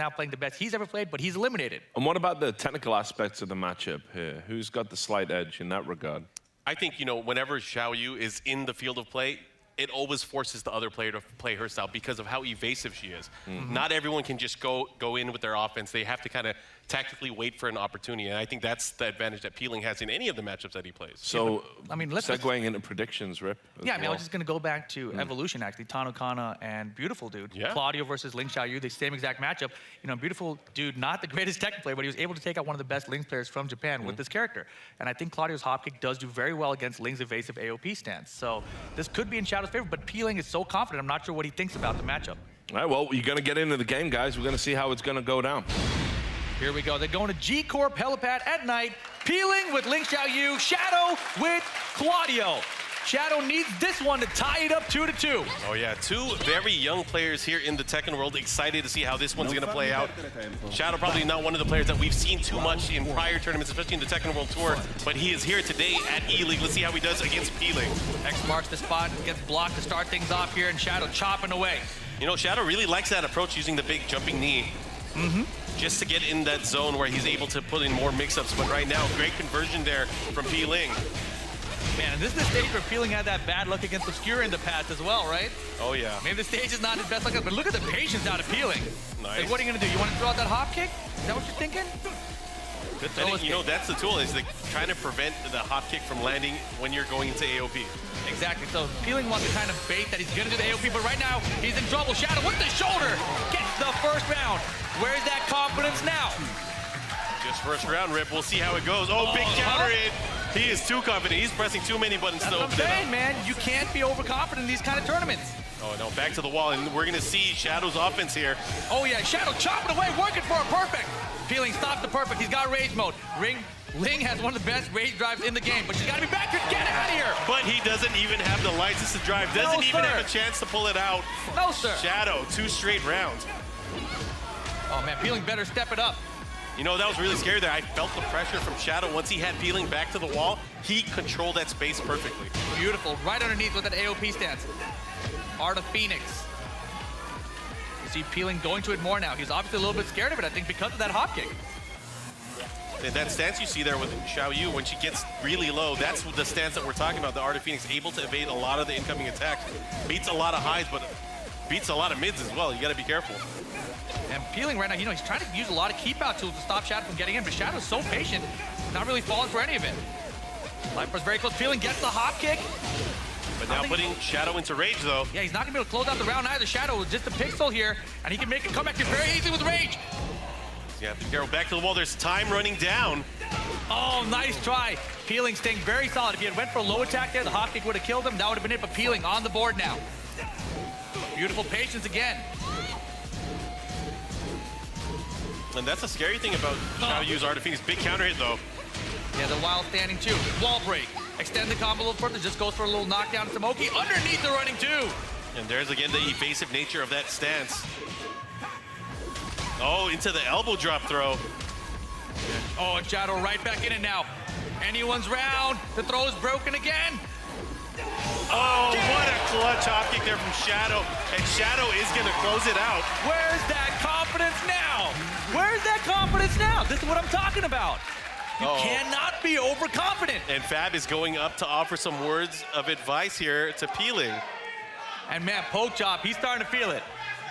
now playing the best he's ever played, but he's eliminated. And what about the technical aspects of the matchup here? Who's got the slight edge in that regard? I think, whenever Xiao Yu is in the field of play, it always forces the other player to play her style because of how evasive she is. Not everyone can just go in with their offense. They have to kind of tactically wait for an opportunity, and I think that's the advantage that Peeling has in any of the matchups that he plays. So, I mean, segueing into predictions, Rip. Yeah, I mean, I was just going to go back to Evolution, actually. Tano Kana and Beautiful Dude. Yeah. Claudio versus Ling Xiaoyu, the same exact matchup. Beautiful Dude, not the greatest Tekken player, but he was able to take out one of the best Ling players from Japan with this character. And I think Claudio's hop kick does do very well against Ling's evasive AOP stance. So this could be in Shadow's favor, but Peeling is so confident, I'm not sure what he thinks about the matchup. All right, well, you're going to get into the game, guys. We're going to see how it's going to go down. Here we go. They're going to G-Corp Helipad at night. Peeling with Ling Xiaoyu. Shadow with Claudio. Shadow needs this one to tie it up 2-2. Oh yeah, two very young players here in the Tekken world. Excited to see how this one's going to play out. Shadow probably not one of the players that we've seen too much in prior tournaments, especially in the Tekken World Tour, but he is here today at E-League. Let's see how he does against Peeling. X marks the spot, gets blocked to start things off here, and Shadow chopping away. Shadow really likes that approach, using the big jumping knee. Just to get in that zone where he's able to put in more mix-ups. But right now, great conversion there from Peeling. Man, and this is the stage where Peeling had that bad luck against Obscura in the past as well, right? Oh, yeah. Maybe the stage is not his best luck, but look at the patience out of Peeling. Nice. Like, what are you going to do? You want to throw out that hop kick? Is that what you're thinking? Good throw. That's the tool, is like trying to prevent the hop kick from landing when you're going into AOP. Exactly. So Peeling wants to kind of bait that he's going to do the AOP, but right now he's in trouble. Shadow with the shoulder gets the first round. Where's that confidence now? Just first round, Rip. We'll see how it goes. Oh, big counter hit. He is too confident. He's pressing too many buttons. That's what I'm saying, man. You can't be overconfident in these kind of tournaments. Oh, no, back to the wall, and we're going to see Shadow's offense here. Oh, yeah, Shadow chopping away, working for a perfect. Peeling stops the perfect. He's got rage mode. Ling has one of the best rage drives in the game, but she's got to be back here. Get out of here. But he doesn't even have the license to drive. Doesn't even have a chance to pull it out. No, sir. Shadow, 2 straight rounds. Oh, man, Peeling better step it up. That was really scary there. I felt the pressure from Shadow. Once he had Peeling back to the wall, he controlled that space perfectly. Beautiful. Right underneath with that AOP stance. Art of Phoenix. You see Peeling going to it more now. He's obviously a little bit scared of it, I think, because of that hop kick. And that stance you see there with Xiao Yu, when she gets really low, that's the stance that we're talking about. The Art of Phoenix, able to evade a lot of the incoming attacks. Beats a lot of highs, but beats a lot of mids as well. You got to be careful. And Peeling right now, he's trying to use a lot of keep-out tools to stop Shadow from getting in, but Shadow's so patient, not really falling for any of it. Viper's very close. Peeling gets the hop kick. But now putting Shadow into rage, though. Yeah, he's not going to be able to close out the round either. Shadow with just a pixel here, and he can make a comeback very easily with rage. Yeah, Carol back to the wall. There's time running down. Oh, nice try. Peeling staying very solid. If he had went for a low attack there, the hop kick would have killed him. That would have been it, but Peeling on the board now. Beautiful patience again. And that's the scary thing about Xiao Yu's Art of Phoenix. Big counter hit, though. Yeah, the wild standing too. Wall break. Extend the combo a little further. Just goes for a little knockdown to Moki. Underneath the running two. And there's, again, the evasive nature of that stance. Oh, into the elbow drop throw. Oh, and Shadow right back in it now. Anyone's round. The throw is broken again. Oh, what a clutch hop kick there from Shadow. And Shadow is going to close it out. Where's that confidence now? Where's that confidence now? This is what I'm talking about. You cannot be overconfident. And Fab is going up to offer some words of advice here to Peeling. And man, POKCHOP, he's starting to feel it.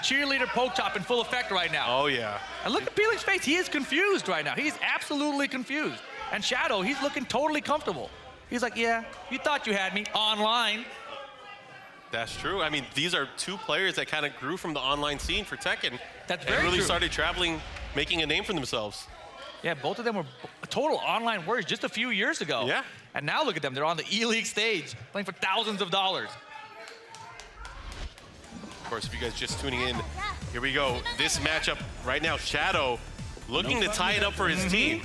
Cheerleader POKCHOP in full effect right now. Oh, yeah. And look at Peeling's face. He is confused right now. He's absolutely confused. And Shadow, he's looking totally comfortable. He's like, yeah, you thought you had me online. That's true. I mean, these are two players that kind of grew from the online scene for Tekken. That's very and really true. started traveling, making a name for themselves. Yeah, both of them were total online warriors just a few years ago. Yeah. And now look at them. They're on the E-League stage, playing for thousands of dollars. Of course, if you guys just tuning in, here we go. This matchup right now, Shadow looking to tie it up for his team.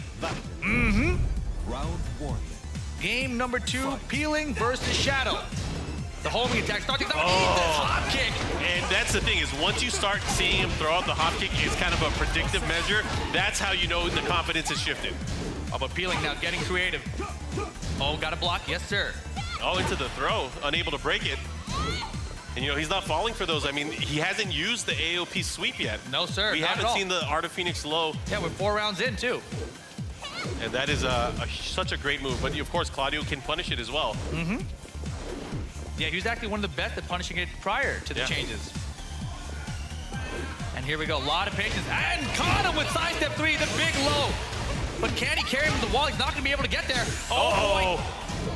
Round 1. Game number 2, Peeling versus Shadow. The homing attack starting to eat this hop kick. And that's the thing, is once you start seeing him throw out the hop kick, it's kind of a predictive measure. That's how you know the confidence has shifted. Oh, but Peeling now getting creative. Oh, got a block. Yes, sir. Oh, into the throw, unable to break it. And, you know, he's not falling for those. I mean, he hasn't used the AOP sweep yet. No, sir. We not haven't at all. seen the Art of Phoenix low. Yeah, we're 4 rounds in, too. And that is such a great move. But, of course, Claudio can punish it as well. Yeah, he was actually one of the best at punishing it prior to the changes. And here we go. A lot of patience. And caught him with sidestep 3, the big low. But can he carry him to the wall? He's not going to be able to get there. Oh, boy.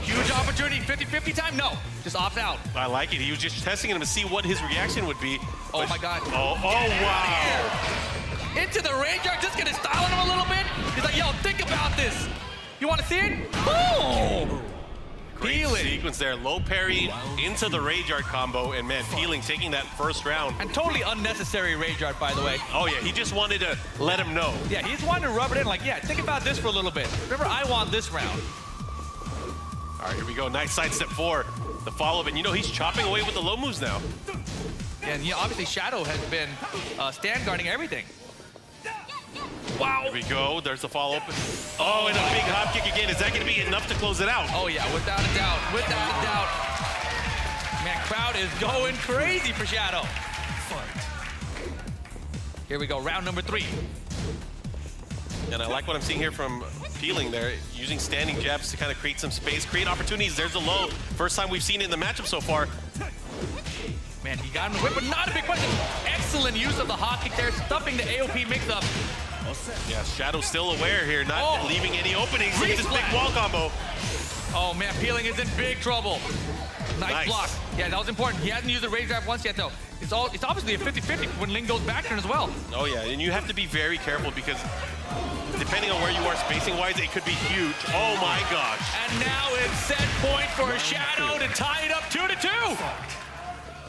Huge opportunity. 50-50 time? No. Just opts out. I like it. He was just testing him to see what his reaction would be. Oh, my God. Oh, wow. Into the range yard, just gonna style him a little bit. He's like, yo, think about this. You wanna see it? Boom! Great Peeling. sequence there. Low parry into the rage art combo. And, man, Peeling taking that first round. And totally unnecessary rage art, by the way. Oh, yeah. He just wanted to let him know. Yeah, he just wanted to rub it in like, yeah, think about this for a little bit. Remember, I won this round. All right, here we go. Nice sidestep 4. The follow-up. And, you know, he's chopping away with the low moves now. And, you know, obviously, Shadow has been stand guarding everything. Wow. Here we go. There's the follow-up. Oh, and a big hop kick again. Is that going to be enough to close it out? Oh, yeah, without a doubt. Without a doubt. Man, crowd is going crazy for Shadow. Here we go, round number 3. And I like what I'm seeing here from Peeling there, using standing jabs to kind of create some space, create opportunities. There's a low. First time we've seen it in the matchup so far. Man, he got him the whip, but not a big question. Excellent use of the hot kick there, stuffing the AOP mix-up. Yeah, Shadow's still aware here, not leaving any openings. Look at this big wall combo. Oh man, Peeling is in big trouble. Nice block. Yeah, that was important. He hasn't used the rage grab once yet though. It's obviously a 50-50 when Ling goes back turn as well. Oh yeah, and you have to be very careful because depending on where you are spacing-wise, it could be huge. Oh my gosh. And now it's set point for Shadow to tie it up 2-2.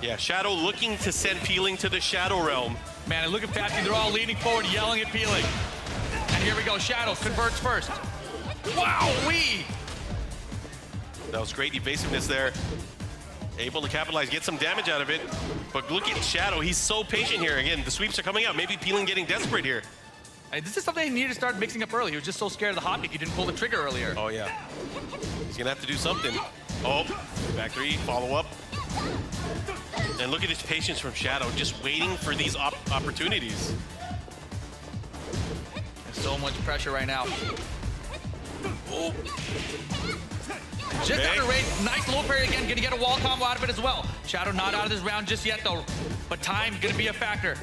Yeah, Shadow looking to send Peeling to the Shadow Realm. Man, and look at Patsy, they're all leaning forward, yelling at Peeling. And here we go, Shadow converts first. Wow-wee! That was great evasiveness there. Able to capitalize, get some damage out of it. But look at Shadow, he's so patient here. Again, the sweeps are coming out. Maybe Peeling getting desperate here. Hey, this is something he needed to start mixing up early. He was just so scared of the hot kick, he didn't pull the trigger earlier. Oh yeah. He's gonna have to do something. Oh, back 3, follow up. And look at this patience from Shadow, just waiting for these opportunities. There's so much pressure right now. Oh. Just out of range, nice low parry again, gonna get a wall combo out of it as well. Shadow not out of this round just yet though, but time gonna be a factor.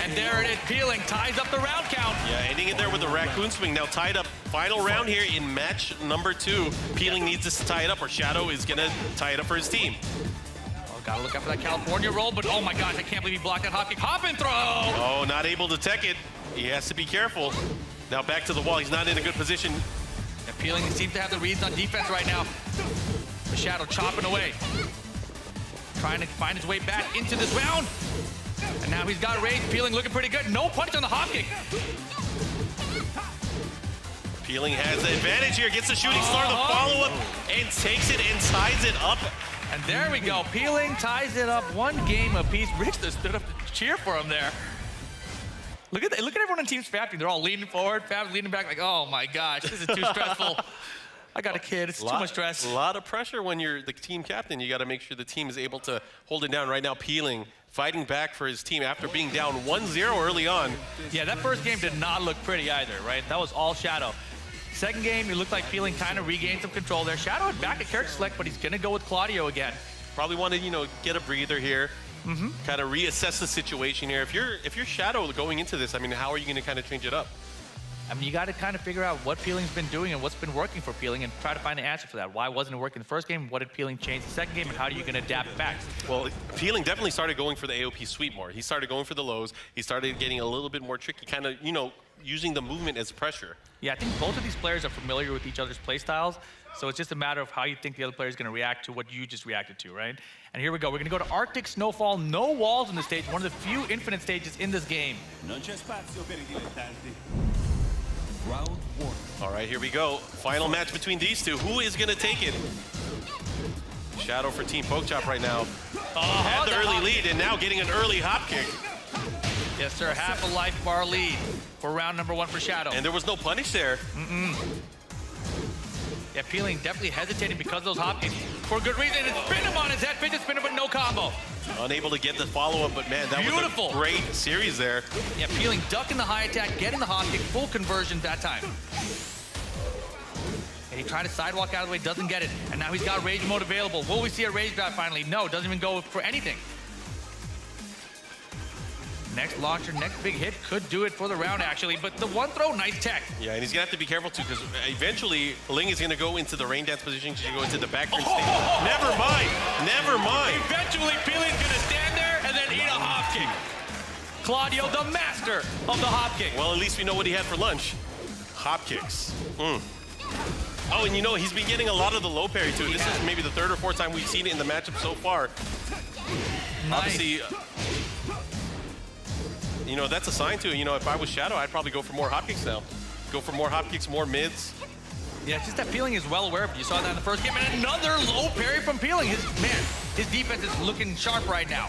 And there it is, Peeling ties up the round count. Yeah, ending it there with a raccoon swing, now tied up. Final round here in match number 2. Peeling needs to tie it up or Shadow is gonna tie it up for his team. Gotta look out for that California roll, but oh my gosh, I can't believe he blocked that hop kick. Hop and throw! Oh, not able to tech it. He has to be careful. Now back to the wall. He's not in a good position. And Peeling seems to have the reads on defense right now. The Shadow chopping away. Trying to find his way back into this round. And now he's got rage. Peeling looking pretty good. No punch on the hop kick. Peeling has the advantage here. Gets the shooting star, the follow-up, and takes it and ties it up. And there we go. Peeling ties it up 1 game apiece. Richter stood up to cheer for him there. Look at everyone on Team Fabby. They're all leaning forward, Fab's leaning back like, oh my gosh, this is too stressful. I got a kid, it's too much stress. A lot of pressure when you're the team captain. You got to make sure the team is able to hold it down. Right now, Peeling fighting back for his team after being down 1-0 early on. Yeah, that first game did not look pretty either, right? That was all Shadow. Second game, it looked like Peeling kind of regained some control there. Shadow had back at character select, but he's going to go with Claudio again. Probably want to, you know, get a breather here. Kind of reassess the situation here. If you're Shadow going into this, I mean, how are you going to kind of change it up? I mean, you got to kind of figure out what Peeling's been doing and what's been working for Peeling and try to find the answer for that. Why wasn't it working the first game? What did Peeling change the second game? And how are you going to adapt back? Well, Peeling definitely started going for the AOP sweep more. He started going for the lows. He started getting a little bit more tricky, kind of, you know, using the movement as pressure. Yeah, I think both of these players are familiar with each other's play styles. So it's just a matter of how you think the other player is going to react to what you just reacted to, right? And here we go. We're going to go to Arctic Snowfall. No walls in the stage. One of the few infinite stages in this game. Non c'è spazio per I dilettanti. Round 1. All right, here we go. Final match between these two. Who is going to take it? Shadow for Team POKCHOP right now. Had the early lead and now getting an early hop kick. Yes, sir. Half a life bar lead for round number 1 for Shadow. And there was no punish there. Yeah, Peeling definitely hesitating because of those hop kicks for good reason. And spin him on his head, fidget spinner, but no combo. Unable to get the follow-up, but man, that Beautiful. was a great series there. Yeah, Peeling ducking the high attack, getting the hop kick, full conversion that time. And he tried to sidewalk out of the way, doesn't get it. And now he's got rage mode available. Will we see a rage grab finally? No, doesn't even go for anything. Next launcher, next big hit could do it for the round actually, but the one throw, nice tech. Yeah, and he's gonna have to be careful too, because eventually Ling is gonna go into the rain dance position. She's gonna go into the back stage. Never mind, never mind. Eventually, Peeling's gonna stand there and then eat a hop kick. Claudio, the master of the hop kick. Well, at least we know what he had for lunch. Hop kicks. Oh, and you know, he's been getting a lot of the low parry too. This is maybe the third or fourth time we've seen it in the matchup so far. Nice. Obviously, you know, that's a sign too. You know, if I was Shadow, I'd probably go for more hop kicks now. Go for more hop kicks, more mids. Yeah, it's just that Peeling is well aware of it. You saw that in the first game, and another low parry from Peeling. His defense is looking sharp right now.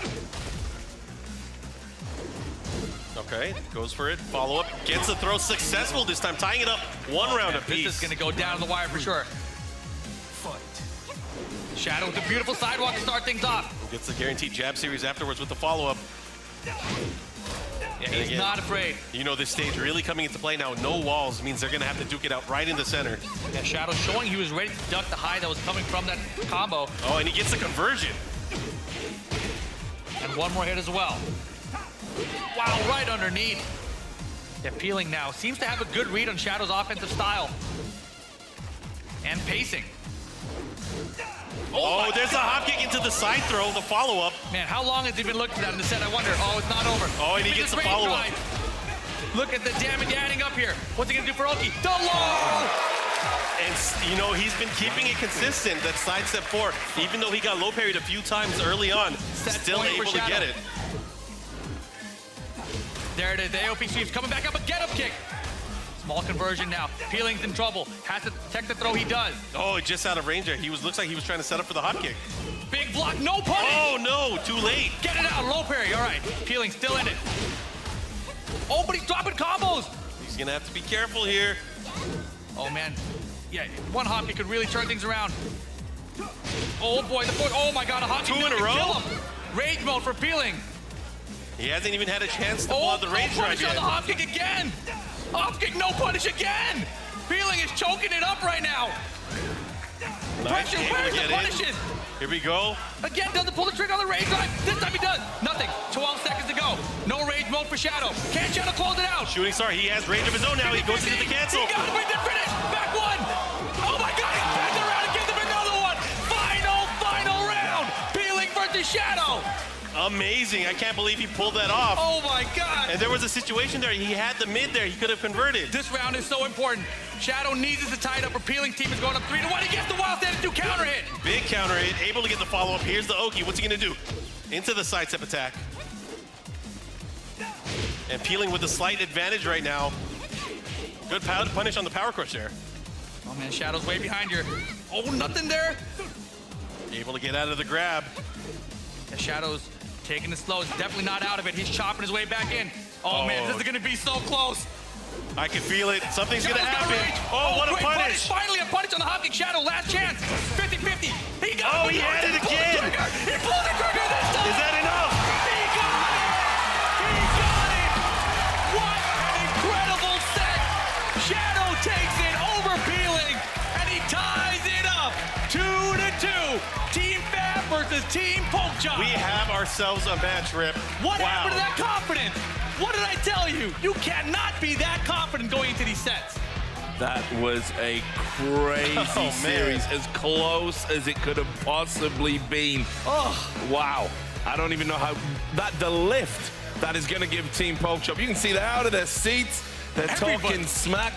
Okay, goes for it. Follow up, gets the throw successful this time, tying it up one round apiece. This is gonna go down the wire for sure. Shadow with a beautiful sidewalk to start things off. Gets the guaranteed jab series afterwards with the follow-up. Yeah, he's not afraid. You know, this stage really coming into play now. No walls means they're gonna have to duke it out right in the center. Yeah, Shadow showing he was ready to duck the high that was coming from that combo. Oh, and he gets the conversion. And one more hit as well. Wow, right underneath. Yeah, Peeling now seems to have a good read on Shadow's offensive style. And pacing. Oh, there's a hop kick into the side throw, the follow-up. Man, how long has he been looking at that in the set? I wonder. Oh, it's not over. Oh, and he gets the follow-up. Look at the damage adding up here. What's he gonna do for Oki? The low! And, you know, he's been keeping it consistent, that side step 4. Even though he got low parried a few times early on, still able to get it. There it is, the AOP sweeps coming back up, a get-up kick. Small conversion now. Peeling's in trouble. Has to protect the throw, he does. Oh, just out of range there. Looks like he was trying to set up for the hop kick. Big block, no punish! Oh no, too late. Get it out, low parry, all right. Peeling still in it. Oh, but he's dropping combos! He's gonna have to be careful here. Oh man, yeah, one hop kick could really turn things around. Oh boy, oh my god, a hop kick. 2 in a row? Kill him. Rage mode for Peeling. He hasn't even had a chance to pull out the range drive yet. On the hop kick again! Hop kick, no punish again! Peeling is choking it up right now. Nice. Pressure, where's the punishes? Here we go. Again, doesn't pull the trigger on the rage drive. This time he does. Nothing. 12 seconds to go. No rage mode for Shadow. Can Shadow close it out? Shooting star, he has range of his own now. He goes into the cancel. He got to bring the finish. Back one. Oh my god, he turns around and gives him another one. Final round. Peeling versus Shadow. Amazing. I can't believe he pulled that off. Oh my god. And there was a situation there. He had the mid there. He could have converted. This round is so important. Shadow needs us to tie it up. Peeling team is going up 3-1. He gets the wild stand and 2 counter hit. Big counter hit. Able to get the follow-up. Here's the Oki. What's he going to do? Into the sidestep attack. And Peeling with a slight advantage right now. Good punish on the power crush there. Oh man, Shadow's way behind here. Oh, nothing there. Able to get out of the grab. Yeah, Shadow's taking it slow. He's definitely not out of it. He's chopping his way back in. Oh man, this is going to be so close. I can feel it. Something's going to happen. Oh, what a great punish. Finally a punish on the hop kick. Shadow, last chance. 50-50. He got it. He had it again. He pulled the trigger this time. Is that enough? He got it. He got it. What an incredible set. Shadow takes it over Peeling, and he ties it up. 2-2. Team Fab versus Team POKCHOP. We have ourselves a match, Rip. What happened to that confidence? What did I tell you? You cannot be that confident going into these sets. That was a crazy series, as close as it could have possibly been. Oh, wow. I don't even know how, the lift that is going to give Team POKCHOP. You can see they're out of their seats. They're talking smack.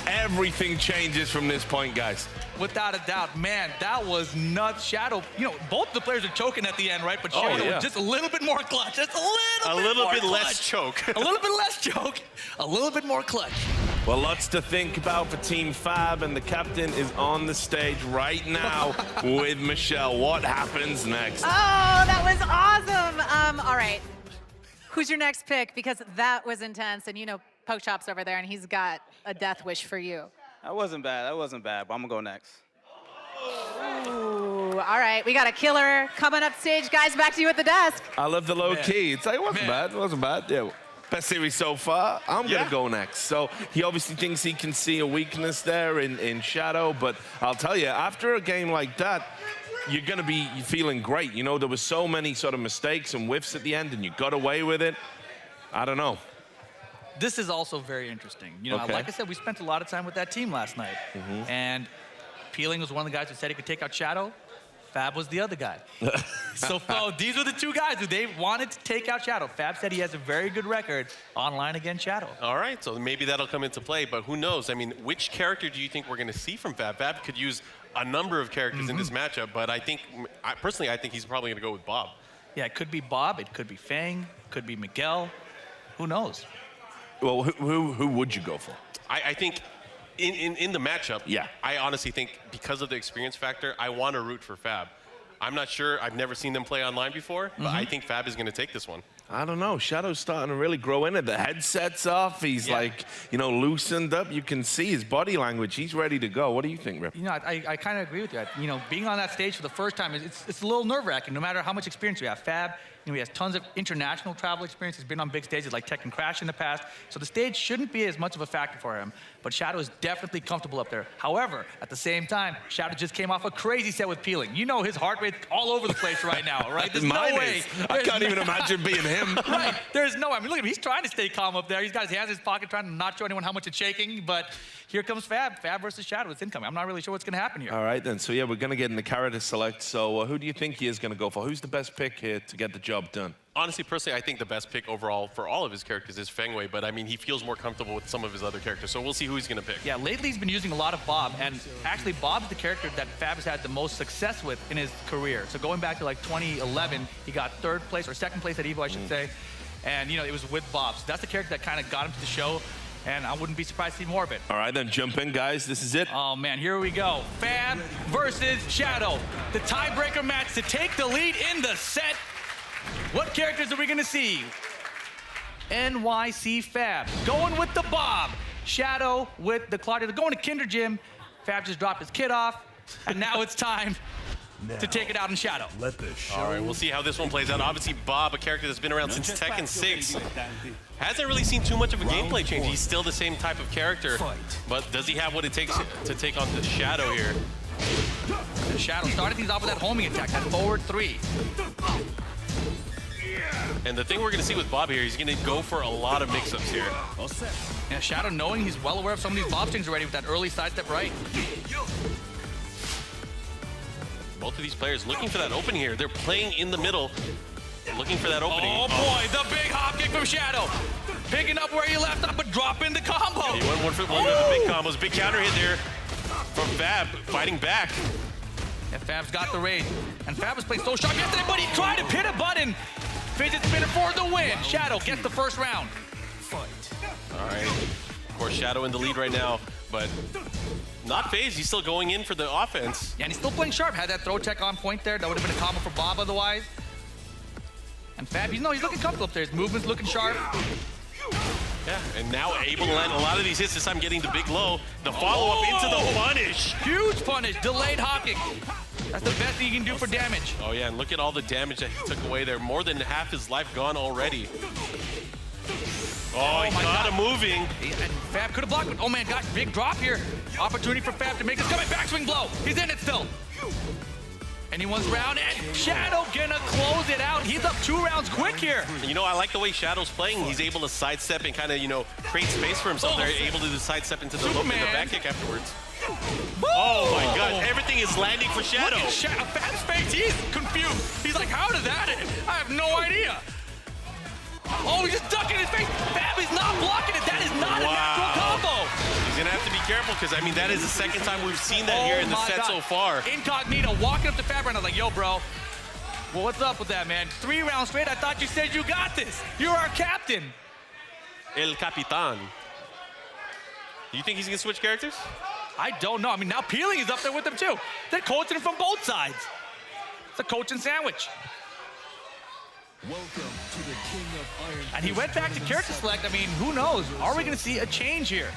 Everything changes from this point, guys. without a doubt. Man, that was nuts. Shadow, you know, both the players are choking at the end, right? But Shadow was just a little bit more clutch. Just a little bit more less choke. A little bit less choke. A little bit more clutch. Well, lots to think about for Team Fab, and the captain is on the stage right now with Michelle. What happens next? Oh, that was awesome. All right. Who's your next pick? Because that was intense, and you know POKCHOP's over there, and he's got a death wish for you. That wasn't bad. That wasn't bad, but I'm going to go next. Ooh, all right, we got a killer coming up stage. Guys, back to you at the desk. I love the low key. It's like, it wasn't Man. bad. It wasn't bad. Yeah. Best series so far. I'm going Yeah. to go next. So he obviously thinks he can see a weakness there in Shadow. But I'll tell you, after a game like that, you're going to be feeling great. You know, there were so many sort of mistakes and whiffs at the end, and you got away with it. I don't know. This is also very interesting. You know, Okay. like I said, we spent a lot of time with that team last night. And Peeling was one of the guys who said he could take out Shadow. Fab was the other guy. So these were the two guys who they wanted to take out Shadow. Fab said he has a very good record online against Shadow. All right, so maybe that'll come into play, but who knows? I mean, which character do you think we're going to see from Fab? Fab could use a number of characters in this matchup, but I think, personally, I think he's probably going to go with Bob. Yeah, it could be Bob, it could be Fang, it could be Miguel. Who knows? Well, who would you go for? I think in the matchup, Yeah. I honestly think because of the experience factor, I want to root for Fab. I'm not sure. I've never seen them play online before, but I think Fab is going to take this one. I don't know. Shadow's starting to really grow in it. The headset's off. He's like, you know, loosened up. You can see his body language. He's ready to go. What do you think, Rip? You know, I kind of agree with you. You know, being on that stage for the first time, it's a little nerve-wracking, no matter how much experience you have. Fab, you know, he has tons of international travel experience. He's been on big stages like Tekken Crash in the past. So the stage shouldn't be as much of a factor for him. But Shadow is definitely comfortable up there. However, at the same time, Shadow just came off a crazy set with Peeling. You know his heart rate's all over the place right now, right? There's Mine no way. is. I can't even imagine being him. Right. There's no, I mean, look at him. He's trying to stay calm up there. He's got his hands in his pocket trying to not show anyone how much it's shaking. But here comes Fab. Fab versus Shadow. It's incoming. I'm not really sure what's going to happen here. All right, then. So, yeah, we're going to get in the character select. So who do you think he is going to go for? Who's the best pick here to get the job done? Honestly, personally, I think the best pick overall for all of his characters is Feng Wei, but I mean, he feels more comfortable with some of his other characters, so we'll see who he's going to pick. Yeah, lately he's been using a lot of Bob, and actually Bob's the character that Fab has had the most success with in his career. So going back to like 2011, he got third place, or second place at EVO, I should say, and you know, it was with Bob. So that's the character that kind of got him to the show, and I wouldn't be surprised to see more of it. All right, then jump in, guys. This is it. Oh man, here we go. Fab versus Shadow. The tiebreaker match to take the lead in the set. What characters are we gonna see? NYC Fab going with the Bob. Shadow with the Claudia. They're going to Kinder Gym. Fab just dropped his kid off, and now it's time to take it out in Shadow. Let the show. All right, we'll see how this one plays out. Obviously, Bob, a character that's been around since Tekken 6, hasn't really seen too much of a gameplay change. He's still the same type of character, but does he have what it takes to take on the Shadow here? The Shadow started things off with that homing attack, that forward 3. And the thing we're going to see with Bob here, he's going to go for a lot of mix-ups here. And Shadow knowing he's well aware of some of these Bob strings already with that early sidestep right. Both of these players looking for that opening here. They're playing in the middle, looking for that opening. Oh boy, the big hop kick from Shadow. Picking up where he left off, but dropping the combo. He went one for the big combos. Big counter hit there from Fab, fighting back. And Fab's got the raid. And Fab was playing so sharp yesterday, but he tried to hit a button. Fidget spinner for the win. Shadow gets the first round. All right. Of course, Shadow in the lead right now, but not phased. He's still going in for the offense. Yeah, and he's still playing sharp. Had that throw tech on point there. That would have been a combo for Bob otherwise. And Fab, he's looking comfortable up there. His movement's looking sharp. Yeah, and now able to land a lot of these hits. This time getting the big low. The follow-up into the punish. Huge punish. Delayed hocking. That's the best thing you can do for damage. Oh, yeah, and look at all the damage that he took away there. More than half his life gone already. Oh, he got him moving. And Fab could have blocked it. Oh, man, got big drop here. Opportunity for Fab to make his coming backswing blow. He's in it still. Anyone's round, and Shadow gonna close it out. He's up 2 rounds quick here. You know, I like the way Shadow's playing. He's able to sidestep and kind of, you know, create space for himself. They're able to sidestep into the low, in the back kick afterwards. Oh my God, everything is landing for Shadow. Look at Fab's face, he's confused. He's like, how did that hit? I have no idea. Oh, he's just ducking his face. Fab is not blocking it. That is not a natural combo. He's gonna have to be careful because, I mean, that is the second time we've seen that here in the set so far. Incognito walking up to Fab and I was like, yo, bro. Well, what's up with that, man? 3 rounds straight. I thought you said you got this. You're our captain. El Capitan. Do you think he's gonna switch characters? I don't know. I mean, now Peeling is up there with them too. They're coaching him from both sides. It's a coaching sandwich. Welcome to the King of Iron. And he went back to character select. I mean, who knows? Are we going to see a change here?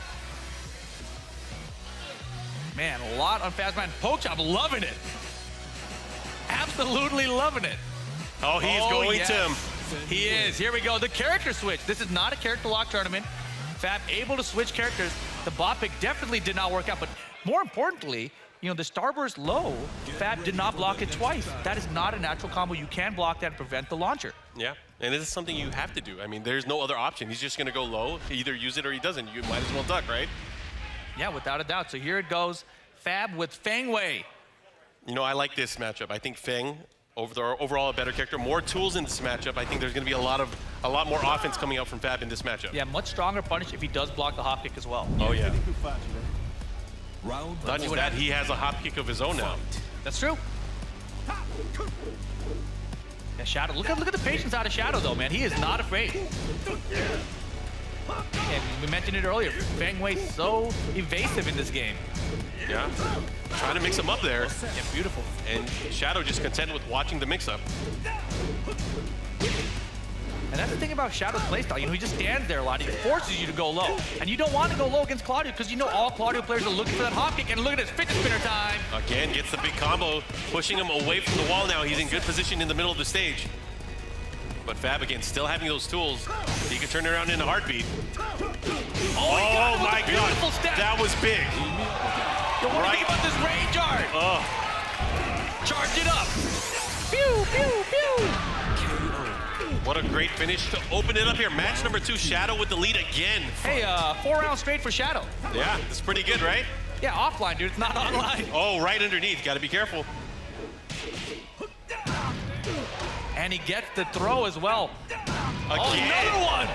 Man, a lot on fast man. POKCHOP loving it. Absolutely loving it. Oh, he's going to him. He is. Here we go. The character switch. This is not a character lock tournament. Fab able to switch characters. The bot pick definitely did not work out, but more importantly, you know, the starburst low, Fab did not block it twice. That is not a natural combo. You can block that and prevent the launcher. Yeah, and this is something you have to do. I mean, there's no other option. He's just going to go low. He either use it or he doesn't. You might as well duck, right? Yeah, without a doubt. So here it goes. Fab with Feng Wei. You know, I like this matchup. I think Feng, overall a better character. More tools in this matchup. I think there's going to be a lot more offense coming out from Fab in this matchup. Yeah, much stronger punish if he does block the hop kick as well. Oh, yeah. Più facile. Round Not just that, he has a hop kick of his own now. That's true. Yeah, Shadow. Look at the patience out of Shadow, though, man. He is not afraid. And we mentioned it earlier. Feng Wei so evasive in this game. Yeah, trying to mix him up there. Yeah, beautiful. And Shadow just content with watching the mix-up. And that's the thing about Shadow's playstyle. You know, he just stands there a lot. He forces you to go low. And you don't want to go low against Claudio because you know all Claudio players are looking for that hop kick. And look at this, fidget spinner time. Again, gets the big combo, pushing him away from the wall now. He's in good position in the middle of the stage. But Fab, again, still having those tools, he can turn it around in a heartbeat. Oh my God, step. That was big. Yo, what do you think about this range art? Oh, Charge it up. Pew, pew, pew. what a great finish to open it up here. Match number 2, Shadow with the lead again. Hey, 4 rounds straight for Shadow. Yeah, it's pretty good, right? Yeah, offline, dude. It's not online. Oh, right underneath. Got to be careful. And he gets the throw as well. Again. Oh, another one.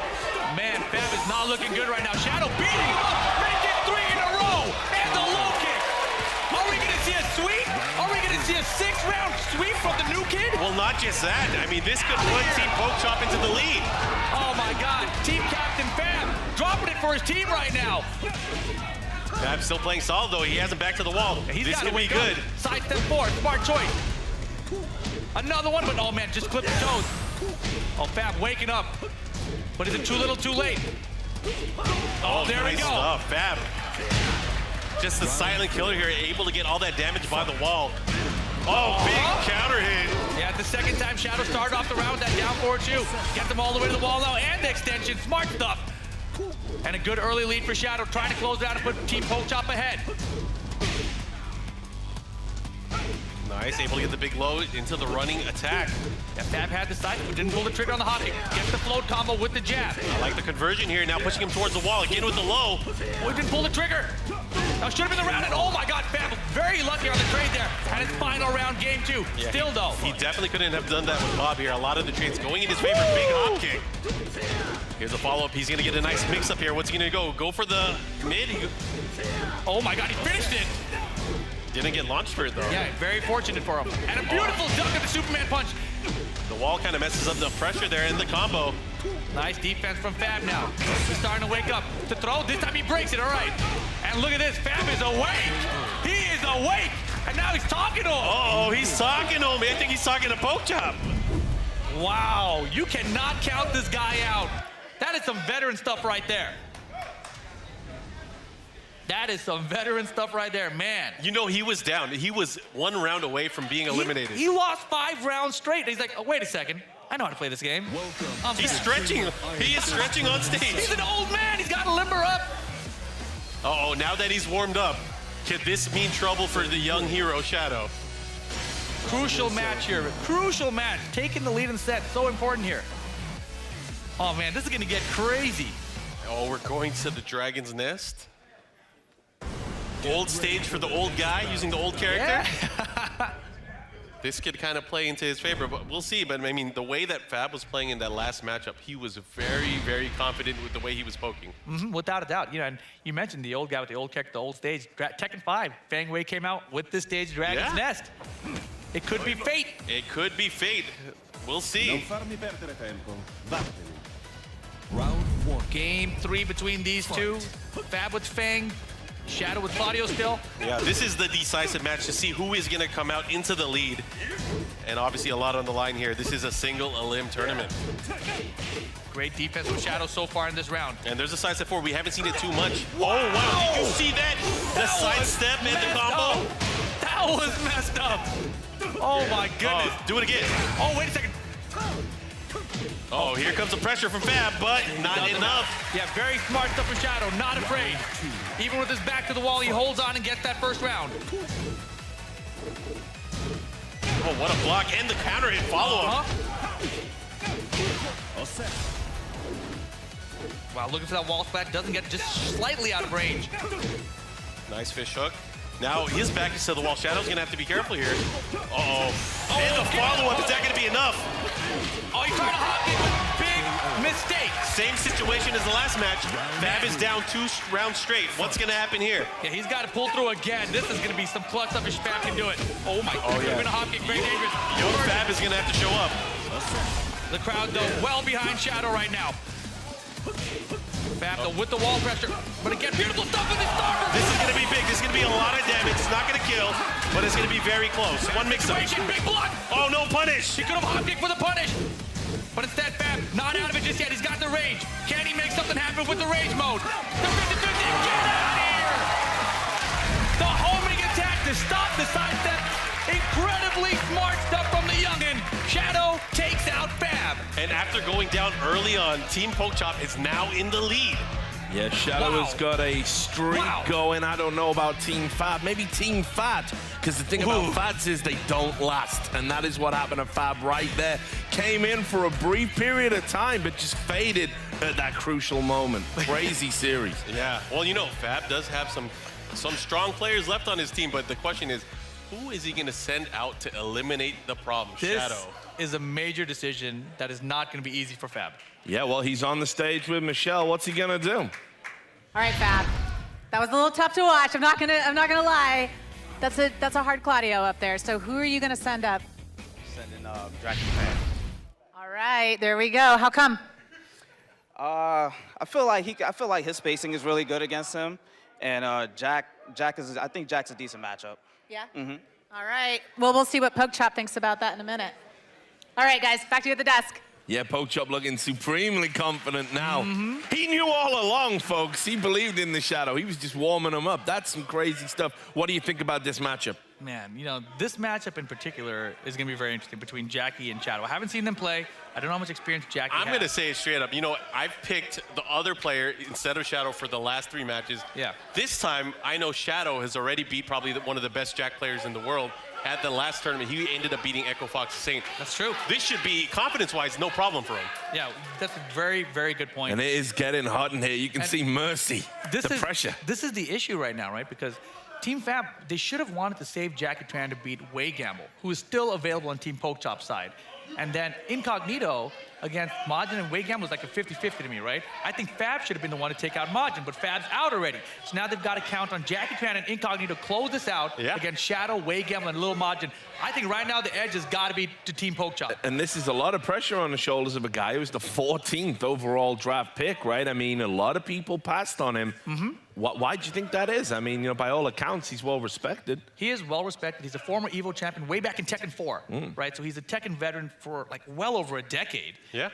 Man, Fab is not looking good right now. Shadow beating him up, making 3 in a row. And the low kick. Are we going to see a sweep? Are we going to see a 6-round sweep from the new kid? Well, not just that. I mean, this could put Team POKCHOP into the lead. Oh, my God. Team Captain Fab dropping it for his team right now. Fab's still playing solid, though. He hasn't back to the wall. He's This got to could be wake good. up. Side step forward. Smart choice. Another one, but oh, man, just clip the toes. Oh, Fab waking up. But is it too little, too late? Oh, there nice we go. Stuff. Fab. Just the silent killer here, able to get all that damage by the wall. Oh, big counter hit. Yeah, it's the second time Shadow started off the round with that down forward shoe. Get them all the way to the wall now and the extension. Smart stuff. And a good early lead for Shadow, trying to close it out and put Team POKCHOP ahead. Nice, able to get the big low into the running attack. Yeah, Fab had the sight, but didn't pull the trigger on the hop kick. Gets the float combo with the jab. I like the conversion here, now pushing him towards the wall, again with the low. Oh, he didn't pull the trigger. That should have been the round, and oh my God, Fab very lucky on the trade there. And it's final round, game 2. Yeah, Still though. He definitely couldn't have done that with Bob here. A lot of the trades going in his favor. Big hop kick. Here's a follow-up. He's gonna get a nice mix-up here. What's he gonna go? Go for the mid? Oh my God, he finished it. Didn't get launched for it though. Yeah, very fortunate for him. And a beautiful duck of the Superman punch. The wall kind of messes up the pressure there in the combo. Nice defense from Fab now. He's starting to wake up. To throw, this time he breaks it, all right. And look at this, Fab is awake. He is awake. And now he's talking to him. Oh, he's talking to him. I think he's talking to POKCHOP. Wow, you cannot count this guy out. That is some veteran stuff right there. That is some veteran stuff right there, man. You know, he was down. He was 1 round away from being eliminated. He lost 5 rounds straight. He's like, oh, wait a second. I know how to play this game. He's stretching. He is stretching on stage. He's an old man. He's got to limber up. Uh-oh, now that he's warmed up, could this mean trouble for the young hero, Shadow? Crucial match here. Crucial match. Taking the lead in the set. So important here. Oh, man, this is going to get crazy. Oh, we're going to the Dragon's Nest. Old stage for the old guy using the old character. Yeah. This could kind of play into his favor, but we'll see. But I mean, the way that Fab was playing in that last matchup, he was very, very confident with the way he was poking. Without a doubt. You know, and you mentioned the old guy with the old character, the old stage. Tekken 5, Feng Wei came out with this stage, Dragon's Nest. It could be fate. It could be fate. We'll Non see. farmi perdere tempo. Vattene. Round 1. Game 3 between these two. Fab with Feng. Shadow with Claudio still. Yeah, this is the decisive match to see who is going to come out into the lead. And obviously a lot on the line here. This is a single elim tournament. Great defense from Shadow so far in this round. And there's a side step forward. We haven't seen it too much. Oh, wow. Did you see that? The side step and the combo. That was messed up. Oh, my goodness. Do it again. Oh, wait a second. Oh, here comes the pressure from Fab, but not enough. Yeah, very smart stuff from Shadow. Not afraid. Even with his back to the wall, he holds on and gets that first round. Oh, what a block. And the counter hit follow-up. Wow, looking for that wall splat. Doesn't get just slightly out of range. Nice fish hook. Now his back is to the wall. Shadow's gonna have to be careful here. Uh-oh. And the follow-up, is that gonna be enough? Oh, he's trying to hop in with big mistake. Same situation as the last match. Fab is down 2 rounds straight. What's gonna happen here? Yeah, he's got to pull through again. This is gonna be some clutch up if Fab can do it. Oh my God, yeah. Gonna hop kick, very dangerous. Young Fab is gonna have to show up. The crowd though, well behind Shadow right now. Fab though with the wall pressure, but again, beautiful stuff with his starter. This is gonna be big. This is gonna be a lot of damage. It's not gonna kill, but it's gonna be very close. One mix-up. Big block. Oh, no punish. He could have hop kicked for the punish. But instead, Fab, not out of it just yet. He's got the range. Can he make something happen with the rage mode? The 50-50, get out of here! The homing attack to stop the sidestep. Incredibly smart stuff from the youngin. Shadow takes out Fab. And after going down early on, Team POKCHOP is now in the lead. Yeah, Shadow Wow. has got a streak going. I don't know about Team Fab. Maybe Team Fat, because the thing about Fads is they don't last. And that is what happened to Fab right there. Came in for a brief period of time, but just faded at that crucial moment. Crazy series. Yeah, well, you know, Fab does have some strong players left on his team, but the question is, who is he going to send out to eliminate the problem? This Shadow. is a major decision that is not going to be easy for Fab. Yeah, well, he's on the stage with Michelle. What's he gonna do? All right, Fab. That was a little tough to watch. I'm not gonna lie. That's a hard Claudio up there. So who are you gonna send up? Sending Japan. All right, there we go. How come? I feel like his spacing is really good against him, and I think Jack's a decent matchup. Yeah. All right. Well, we'll see what POKCHOP thinks about that in a minute. All right, guys, back to you at the desk. Yeah, POKCHOP looking supremely confident now. He knew all along, folks. He believed in the Shadow. He was just warming him up. That's some crazy stuff. What do you think about this matchup? Man, you know, this matchup in particular is going to be very interesting between Jackie and Shadow. I haven't seen them play. I don't know how much experience Jackie has. I'm going to say it straight up. You know, I've picked the other player instead of Shadow for the last 3 matches. Yeah. This time, I know Shadow has already beat probably one of the best Jack players in the world. At the last tournament, he ended up beating Echo Fox Saint. That's true. This should be, confidence-wise, no problem for him. Yeah, that's a very, very good point. And it is getting hot in here. You can see Mercy, the pressure. This is the issue right now, right? Because Team Fab, they should have wanted to save Jackie Tran to beat Way Gamble, who is still available on Team POKCHOP side. And then Incognito against Majin and Way Gamble was like a 50-50 to me, right? I think Fab should have been the one to take out Majin, but Fab's out already. So now they've got to count on Jackie Tran and Incognito to close this out against Shadow, Way Gamble, and Little Majin. I think right now the edge has got to be to Team POKCHOP. And this is a lot of pressure on the shoulders of a guy who's the 14th overall draft pick, right? I mean, a lot of people passed on him. Why do you think that is? I mean, you know, by all accounts, he's well respected. He is well respected. He's a former EVO champion way back in Tekken 4, right? So he's a Tekken veteran for like well over a decade. Yeah.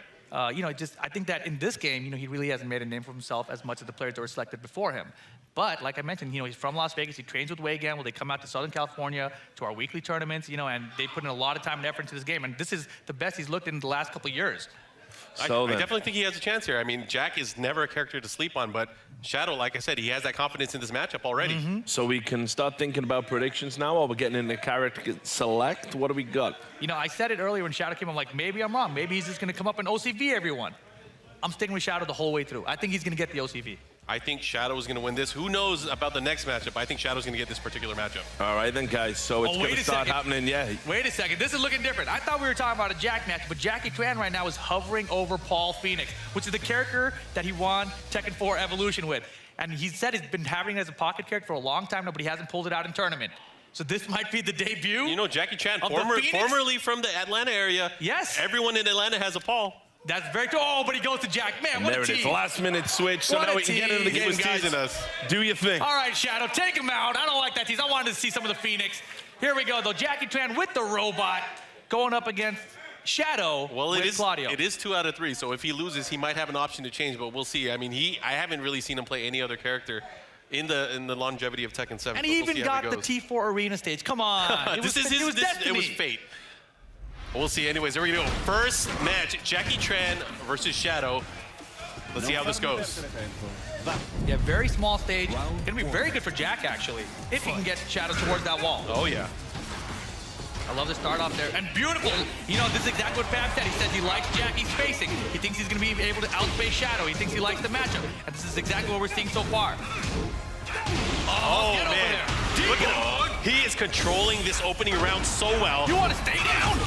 You know, I think that in this game, you know, he really hasn't made a name for himself as much as the players that were selected before him. But like I mentioned, you know, he's from Las Vegas. He trains with Way Gamble. They come out to Southern California to our weekly tournaments, you know, and they put in a lot of time and effort into this game. And this is the best he's looked in the last couple of years. I definitely think he has a chance here. I mean, Jack is never a character to sleep on, but Shadow, like I said, he has that confidence in this matchup already. So we can start thinking about predictions now while we're getting into character select. What do we got? You know, I said it earlier when Shadow came. I'm like, maybe I'm wrong. Maybe he's just going to come up and OCV everyone. I'm sticking with Shadow the whole way through. I think he's going to get the OCV. I think Shadow is going to win this. Who knows about the next matchup? I think Shadow's going to get this particular matchup. All right then, guys. So it's going to start happening. Yeah. Wait a second. This is looking different. I thought we were talking about a Jack match, but Jackie Tran right now is hovering over Paul Phoenix, which is the character that he won Tekken 4 Evolution with. And he said he's been having it as a pocket character for a long time now, but he hasn't pulled it out in tournament. So this might be the debut. You know, Jackie Chan, of formerly from the Atlanta area. Yes. Everyone in Atlanta has a Paul. That's very true. Oh, but he goes to Jack. Man, And what there a it is, tease. last minute switch. So What now a we can get into the tease. He game, was guys. teasing us. Do your thing. All right, Shadow, take him out. I don't like that tease. I wanted to see some of the Phoenix. Here we go, though. Jackie Tran with the robot going up against Shadow Well, with it is Claudio. It is 2 out of 3. So if he loses, he might have an option to change, but we'll see. I mean, I haven't really seen him play any other character in the longevity of Tekken 7. And but he we'll even see how got it the goes. T4 Arena stage. Come on. It was destiny. It was fate. We'll see. Anyways, here we go. First match, Jackie Tran versus Shadow. Let's see how this goes. Yeah, very small stage. Gonna be very good for Jack, actually, if he can get Shadow towards that wall. Oh, yeah. I love the start off there. And beautiful. You know, this is exactly what Fab said. He says he likes Jackie's spacing. He thinks he's going to be able to outspace Shadow. He thinks he likes the matchup. And this is exactly what we're seeing so far. Oh, get over man. there. Look at him. He is controlling this opening round so well. You want to stay down?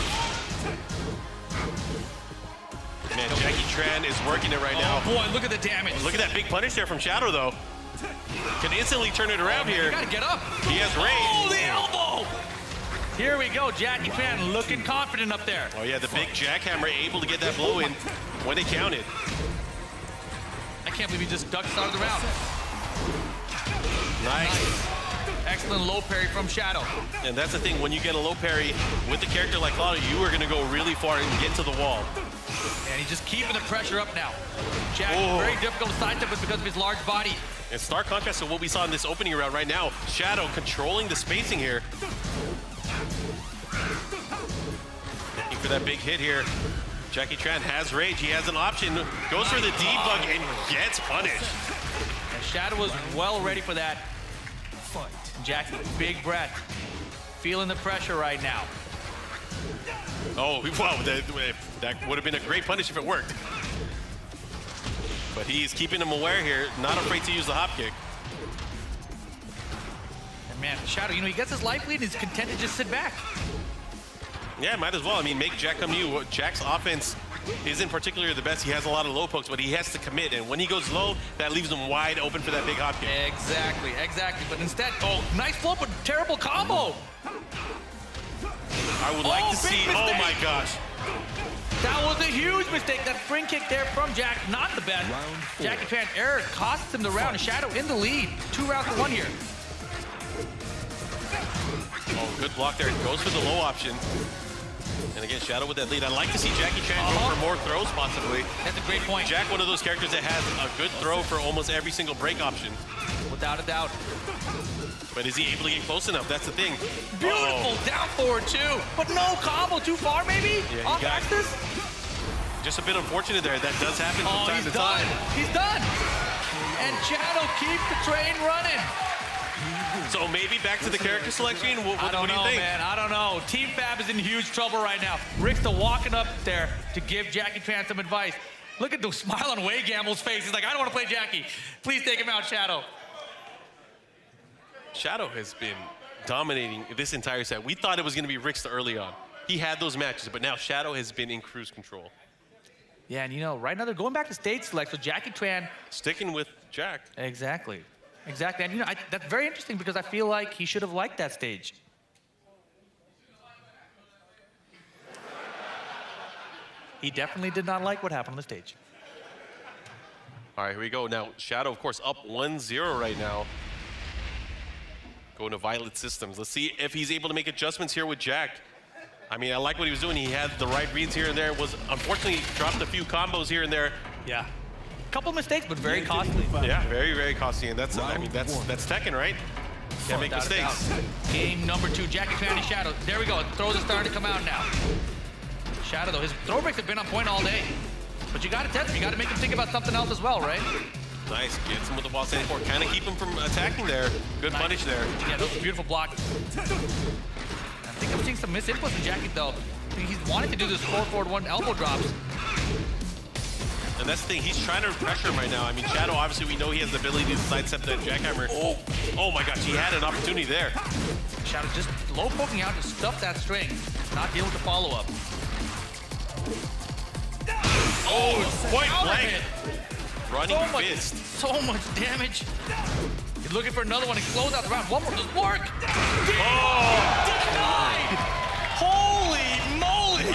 Man, Jackie Tran is working it right now. Oh, boy, look at the damage. Look at that big punish there from Shadow, though. Can instantly turn it around Man, here. you got to get up. He has range. Oh, the elbow. Here we go. Jackie Tran looking confident up there. Oh, yeah, the big jackhammer able to get that blow in when it counted. I can't believe he just ducked out of the round. Nice. Excellent low parry from Shadow. And that's the thing, when you get a low parry with a character like Claudio, you are going to go really far and get to the wall. And he's just keeping the pressure up now. Jack, Oh. very difficult to sidestep with because of his large body. In stark contrast to what we saw in this opening round right now, Shadow controlling the spacing here. Looking for that big hit here. Jackie Tran has rage, he has an option, goes for the debug and gets punished. And Shadow was well ready for that. Jackie, big breath. Feeling the pressure right now. Oh, wow, that would have been a great punish if it worked. But he's keeping him aware here, not afraid to use the hop kick. And man, Shadow, you know, he gets his life lead and he's content to just sit back. Yeah, might as well. I mean, make Jack come to you. Jack's offense isn't particularly the best. He has a lot of low pokes, but he has to commit. And when he goes low, that leaves him wide open for that big hop kick. Exactly, exactly. But instead, oh, nice flow, but terrible combo. I would like Oh, to see, big oh my mistake. gosh. That was a huge mistake. That spring kick there from Jack, not the best. Jackie Tran error costs him the round, and Shadow in the lead. 2 rounds to 1 here. Oh, good block there. Goes for the low option. And again, Shadow with that lead. I'd like to see Jackie Tran go for more throws, possibly. That's a great point. Jack, one of those characters that has a good throw for almost every single break option. Without a doubt. But is he able to get close enough? That's the thing. Beautiful down forward too, but no combo too far maybe? Yeah, he Off got- axis? Just a bit unfortunate there. That does happen from Oh, time he's to done. time. He's done. And Shadow keep the train running. So maybe back to the character selection? What I don't do you know, think? man. I don't know. Team Fab is in huge trouble right now. Rick's still walking up there to give Jackie Tran some advice. Look at the smile on Way Gamble's face. He's like, I don't want to play Jackie. Please take him out, Shadow. Shadow has been dominating this entire set. We thought it was going to be Rick's early on. He had those matches, but now Shadow has been in cruise control. Yeah, and you know, right now they're going back to stage select, so Jackie Tran. Sticking with Jack. Exactly. Exactly. And you know, that's very interesting because I feel like he should have liked that stage. He definitely did not like what happened on the stage. All right, here we go. Now, Shadow, of course, up 1-0 right now. Going to Violet Systems. Let's see if he's able to make adjustments here with Jack. I mean, I like what he was doing. He had the right reads here and there. Was unfortunately dropped a few combos here and there. Yeah. Couple mistakes, but very costly. Yeah, very, very costly. And that's, I mean, that's Tekken, right? Can't make Without a mistakes. doubt. Game number 2, Jackie Tran and Shadow. There we go. Throws are starting to come out now. Shadow, though, his throw breaks have been on point all day. But you got to test him. You got to make him think about something else as well, right? Nice. Gets him with the ball standing forward. Kind of keep him from attacking there. Good Nice. punish there. Yeah, those are beautiful blocks. I think I'm seeing some misinputs in Jackie, though. I think he's wanting to do this 4-forward-1 elbow drops. And that's the thing. He's trying to pressure him right now. I mean, Shadow, obviously, we know he has the ability to sidestep that jackhammer. Oh my gosh, he had an opportunity there. Shadow just low poking out to stuff that string, not deal with the follow-up. Oh, point Counter blank. hit. Running So much, fist. so much damage. He's looking for another one to close out the round. One more, does work. Oh! Denied! Holy moly!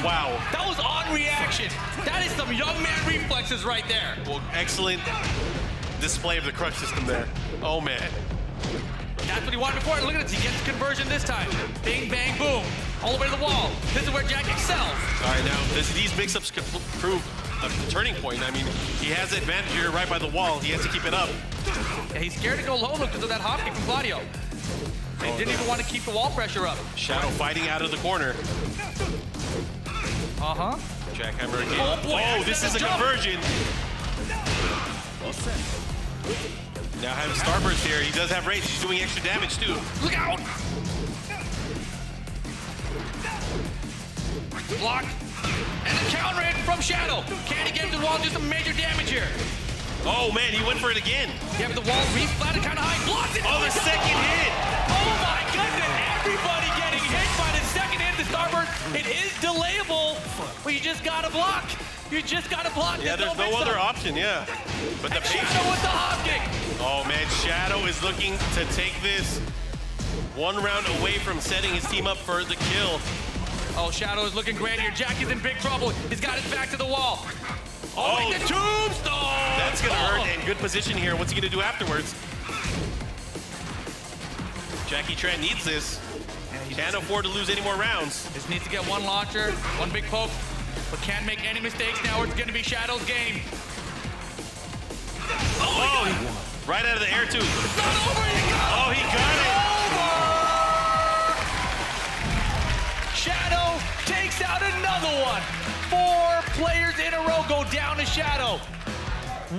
Wow. That was on That reaction, that is some young man reflexes right there. Well, excellent display of the crush system there. Oh, man. That's what he wanted before. Look at this, he gets the conversion this time. Bing, bang, boom. All the way to the wall. This is where Jack excels. All right, now, these mix-ups could prove a turning point. I mean, he has the advantage here right by the wall. He has to keep it up. Yeah, he's scared to go low because of that hop kick from Claudio. He didn't even want to keep the wall pressure up. Shadow fighting out of the corner. Uh-huh. Jackhammer again. Oh, boy, Oh, this is a jump. conversion. Now having Starburst here, he does have range. He's doing extra damage too. Look out! Block. And a counter hit from Shadow. Can he get to the wall? Do some major damage here. Oh man, he went for it again. Yeah, but the wall re-flatted kind of high. Blocked it. Oh, the second hit. Oh my goodness! Everybody getting hit by the second hit. The Starburst. It is delayable, but you just gotta block. You just gotta block. Yeah, there's no other option. Yeah, but the Shadow patience. with the hop kick. Oh man, Shadow is looking to take this one round away from setting his team up for the kill. Oh, Shadow is looking great here. Jack is in big trouble. He's got his back to the wall. Oh, the tombstone! That's gonna Oh. hurt, and good position here. What's he gonna do afterwards? Jackie Tran needs this. Can't afford to lose any more rounds. Just needs to get one launcher, one big poke, but can't make any mistakes now. It's gonna be Shadow's game. Oh, right out of the air too. It's not over. Oh, he got it. Shadow takes out another one. 4 players in a row go down to Shadow.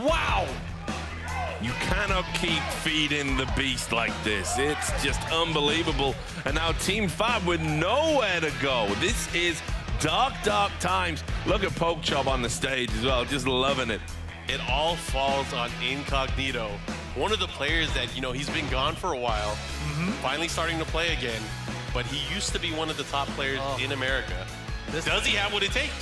Wow. You cannot keep feeding the beast like this. It's just unbelievable. And now Team Fab with nowhere to go. This is dark, dark times. Look at POKCHOP on the stage as well, just loving it. It all falls on Incognito. One of the players that, you know, he's been gone for a while, finally starting to play again, but he used to be one of the top players in America. Does he have what it takes?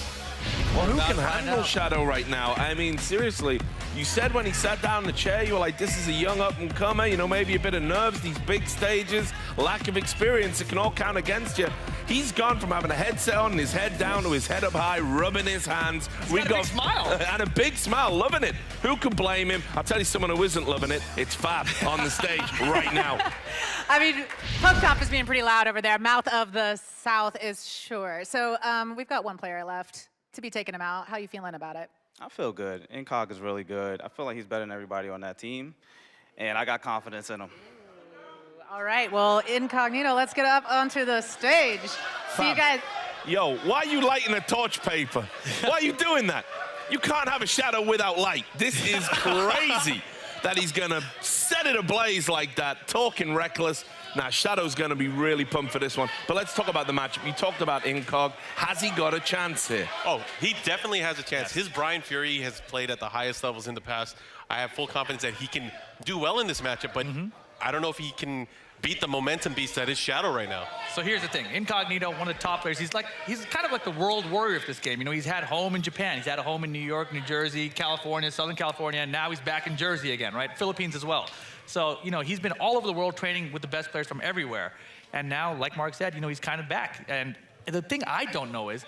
Well, who About can to find handle out. Shadow right now? I mean, seriously, you said when he sat down in the chair, you were like, this is a young up-and-comer, you know, maybe a bit of nerves, these big stages, lack of experience, it can all count against you. He's gone from having a headset on and his head down to his head up high, rubbing his hands. Got a big smile. And a big smile, loving it. Who can blame him? I'll tell you someone who isn't loving it. It's Fab on the stage right now. I mean, POKCHOP is being pretty loud over there. Mouth of the South is sure. So we've got one player left to be taking him out. How you feeling about it? I feel good. Incog is really good. I feel like he's better than everybody on that team, and I got confidence in him. All right, well, Incognito, let's get up onto the stage. See you guys. Yo, why are you lighting a torch paper? Why are you doing that? You can't have a Shadow without light. This is crazy that he's gonna set it ablaze like that, talking reckless. Now, Shadow's gonna be really pumped for this one. But let's talk about the matchup. You talked about Incog. Has he got a chance here? Oh, he definitely has a chance. His Brian Fury has played at the highest levels in the past. I have full confidence that he can do well in this matchup, but I don't know if he can beat the momentum beast that is Shadow right now. So here's the thing. Incognito, one of the top players. He's kind of like the world warrior of this game. You know, he's had home in Japan. He's had a home in New York, New Jersey, California, Southern California, and now he's back in Jersey again, right? Philippines as well. So, you know, he's been all over the world training with the best players from everywhere. And now, like Mark said, you know, he's kind of back. And the thing I don't know is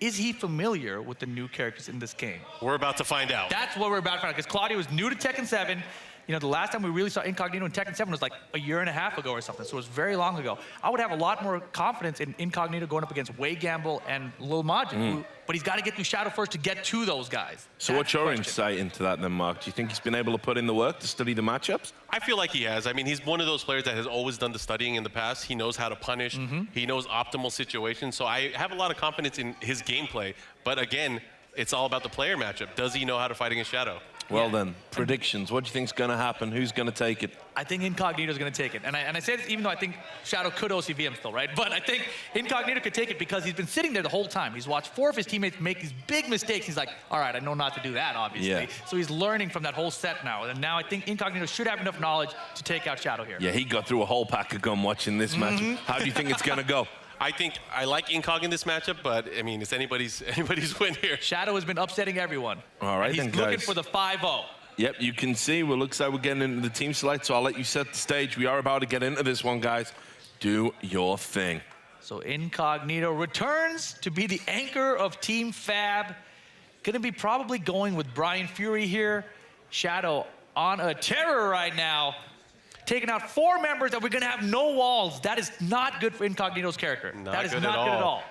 he familiar with the new characters in this game? We're about to find out. That's what we're about to find out, because Claudio is new to Tekken 7. You know, the last time we really saw Incognito in Tekken 7 was like a year and a half ago or something, so it was very long ago. I would have a lot more confidence in Incognito going up against Wei Gamble and Lil Majin, but he's got to get through Shadow first to get to those guys. So That's what's your the question. insight into that then, Mark? Do you think he's been able to put in the work to study the matchups? I feel like he has. I mean, he's one of those players that has always done the studying in the past. He knows how to punish. He knows optimal situations. So I have a lot of confidence in his gameplay. But again, it's all about the player matchup. Does he know how to fight against Shadow? Well then, predictions. What do you think's going to happen? Who's going to take it? I think Incognito's going to take it. And I say this even though I think Shadow could OCV him still, right? But I think Incognito could take it because he's been sitting there the whole time. He's watched 4 of his teammates make these big mistakes. He's like, all right, I know not to do that, obviously. Yeah. So he's learning from that whole set now. And now I think Incognito should have enough knowledge to take out Shadow here. Yeah, he got through a whole pack of gum watching this match. How do you think it's going to go? I think I like Incog in this matchup, but I mean, it's anybody's win here. Shadow has been upsetting everyone. All right, and he's then, looking guys. for the 5-0. Yep, you can see. Well, looks like we're getting into the team select, so I'll let you set the stage. We are about to get into this one, guys. Do your thing. So Incognito returns to be the anchor of Team Fab. Gonna be probably going with Brian Fury here. Shadow on a terror right now. Taking out 4 members and we're gonna have no walls. That is not good for Incognito's character. That is not good at all.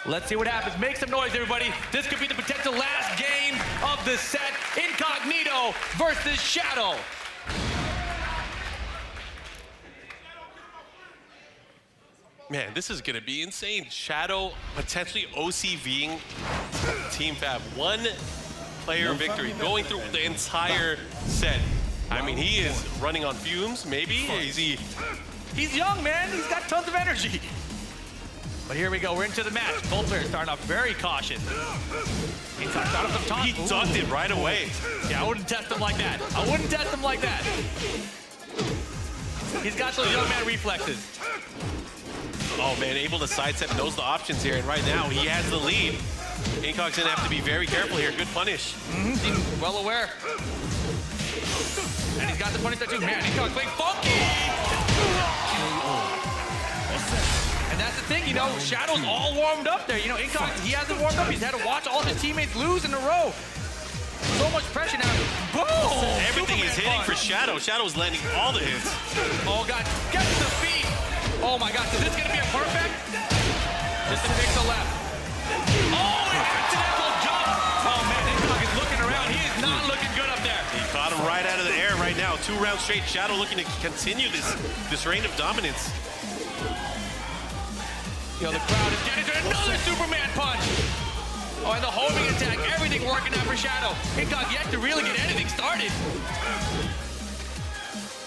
Let's see what happens. Make some noise, everybody. This could be the potential last game of the set. Incognito versus Shadow. Man, this is gonna be insane. Shadow potentially OCVing Team Fab. 1 player victory, going through the entire set. I mean, he is running on fumes, maybe? Is he? He's young, man. He's got tons of energy. But here we go. We're into the match. Both players starting off very cautious. He ducked it right away. Yeah, I wouldn't test him like that. I wouldn't test him like that. He's got those young man reflexes. Oh, man, able to sidestep, knows the options here. And right now, he has the lead. Incog's gonna have to be very careful here. Good punish. He's well aware. And he's got the punish there too. Man, Incog's playing funky. And that's the thing, you know, Shadow's all warmed up there. You know, Incog, he hasn't warmed up. He's had to watch all his teammates lose in a row. So much pressure now. Boom! Everything is hitting for Shadow. Shadow's landing all the hits. Oh, God. Gets the feet. Oh, my gosh. Is this going to be a perfect? Just a pixel left. Oh, an accidental jump. Oh, man. Incog is looking around. He is not looking good up there. He caught him right out of the air right now. 2 rounds straight. Shadow looking to continue this reign of dominance. Yo, the crowd is getting to another Superman punch. Oh, and the homing attack, everything working out for Shadow. Incog yet to really get anything started.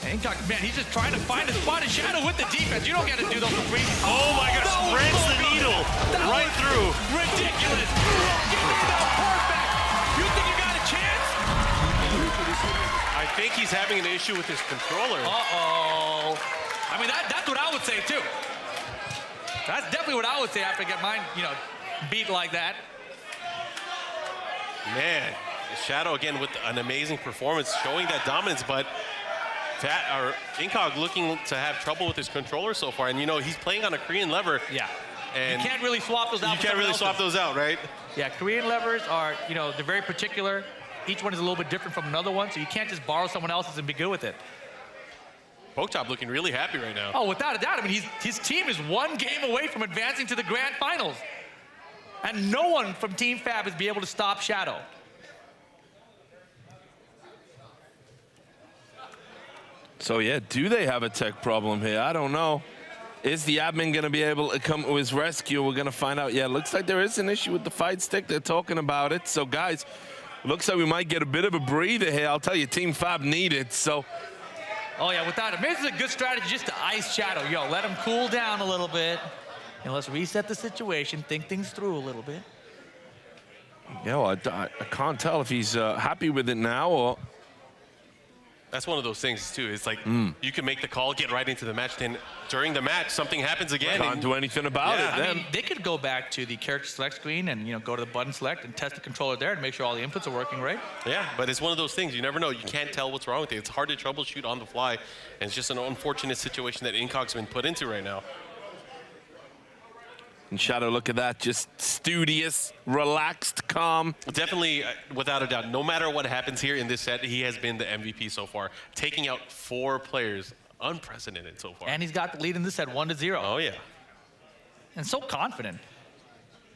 And Incog, man, he's just trying to find a spot in Shadow with the defense. You don't get to do those for free. Oh my gosh, spreads the needle right through. Ridiculous. Give me the perfect. You think you got a chance? I think he's having an issue with his controller. Uh-oh. I mean, that's what I would say, too. That's definitely what I would say after I get mine, you know, beat like that. Man, Shadow again with an amazing performance, showing that dominance, but Incog looking to have trouble with his controller so far. And you know, he's playing on a Korean lever. Yeah. And you can't really swap those out. You can't really swap those out, right? Yeah, Korean levers are, you know, they're very particular. Each one is a little bit different from another one, so you can't just borrow someone else's and be good with it. POKCHOP looking really happy right now. Oh, without a doubt. I mean, his team is 1 game away from advancing to the grand finals. And no one from Team Fab is be able to stop Shadow. So, yeah, do they have a tech problem here? I don't know. Is the admin going to be able to come to his rescue? We're going to find out. Yeah, looks like there is an issue with the fight stick. They're talking about it. So, guys, looks like we might get a bit of a breather here. I'll tell you, Team Fab need it. So. Oh, yeah, without it. Maybe this is a good strategy just to ice Shadow. Yo, let him cool down a little bit. And let's reset the situation, think things through a little bit. Yeah, well, I can't tell if he's happy with it now or. That's one of those things, too. It's like you can make the call, get right into the match, then during the match, something happens again. Can't do anything about it. I mean, they could go back to the character select screen and, you know, go to the button select and test the controller there and make sure all the inputs are working right. Yeah, but it's one of those things. You never know. You can't tell what's wrong with it. It's hard to troubleshoot on the fly, and it's just an unfortunate situation that Incog's been put into right now. And Shadow, look at that, just studious, relaxed, calm. Definitely, without a doubt, no matter what happens here in this set, he has been the MVP so far, taking out 4 players. Unprecedented so far. And he's got the lead in this set 1-0. Oh, yeah. And so confident.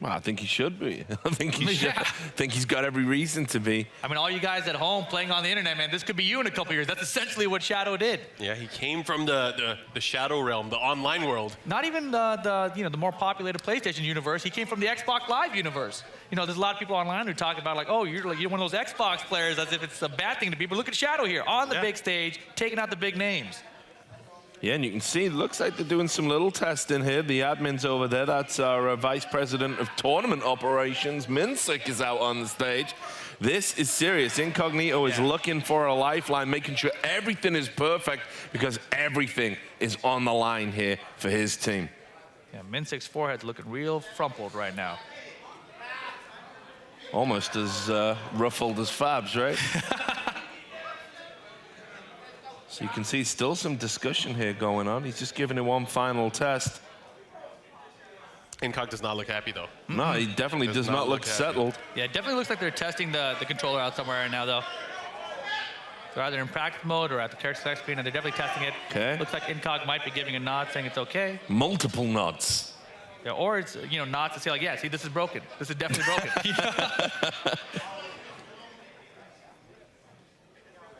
Well, I think he should be. I think he should. Yeah. I think he's got every reason to be. I mean, all you guys at home playing on the internet, man, this could be you in a couple years. That's essentially what Shadow did. Yeah, he came from the Shadow realm, the online world. Not even the more populated PlayStation universe. He came from the Xbox Live universe. You know, there's a lot of people online who talk about like, oh, you're one of those Xbox players as if it's a bad thing to be. But look at Shadow here on the big stage, taking out the big names. Yeah, and you can see, it looks like they're doing some little testing here. The admin's over there. That's our Vice President of Tournament Operations. Minsik is out on the stage. This is serious. Incognito is looking for a lifeline, making sure everything is perfect because everything is on the line here for his team. Yeah, Minsik's forehead's looking real frumpled right now. Almost as ruffled as Fab's, right? So you can see still some discussion here going on. He's just giving it one final test. Incog does not look happy, though. No, he definitely does not look happy. settled. Yeah, it definitely looks like they're testing the controller out somewhere right now, though. They're either in practice mode or at the character select screen, and they're definitely testing it. Okay. Looks like Incog might be giving a nod, saying it's okay. Multiple nods. Yeah, or it's, you know, nods to say, like, yeah, see, this is broken. This is definitely broken.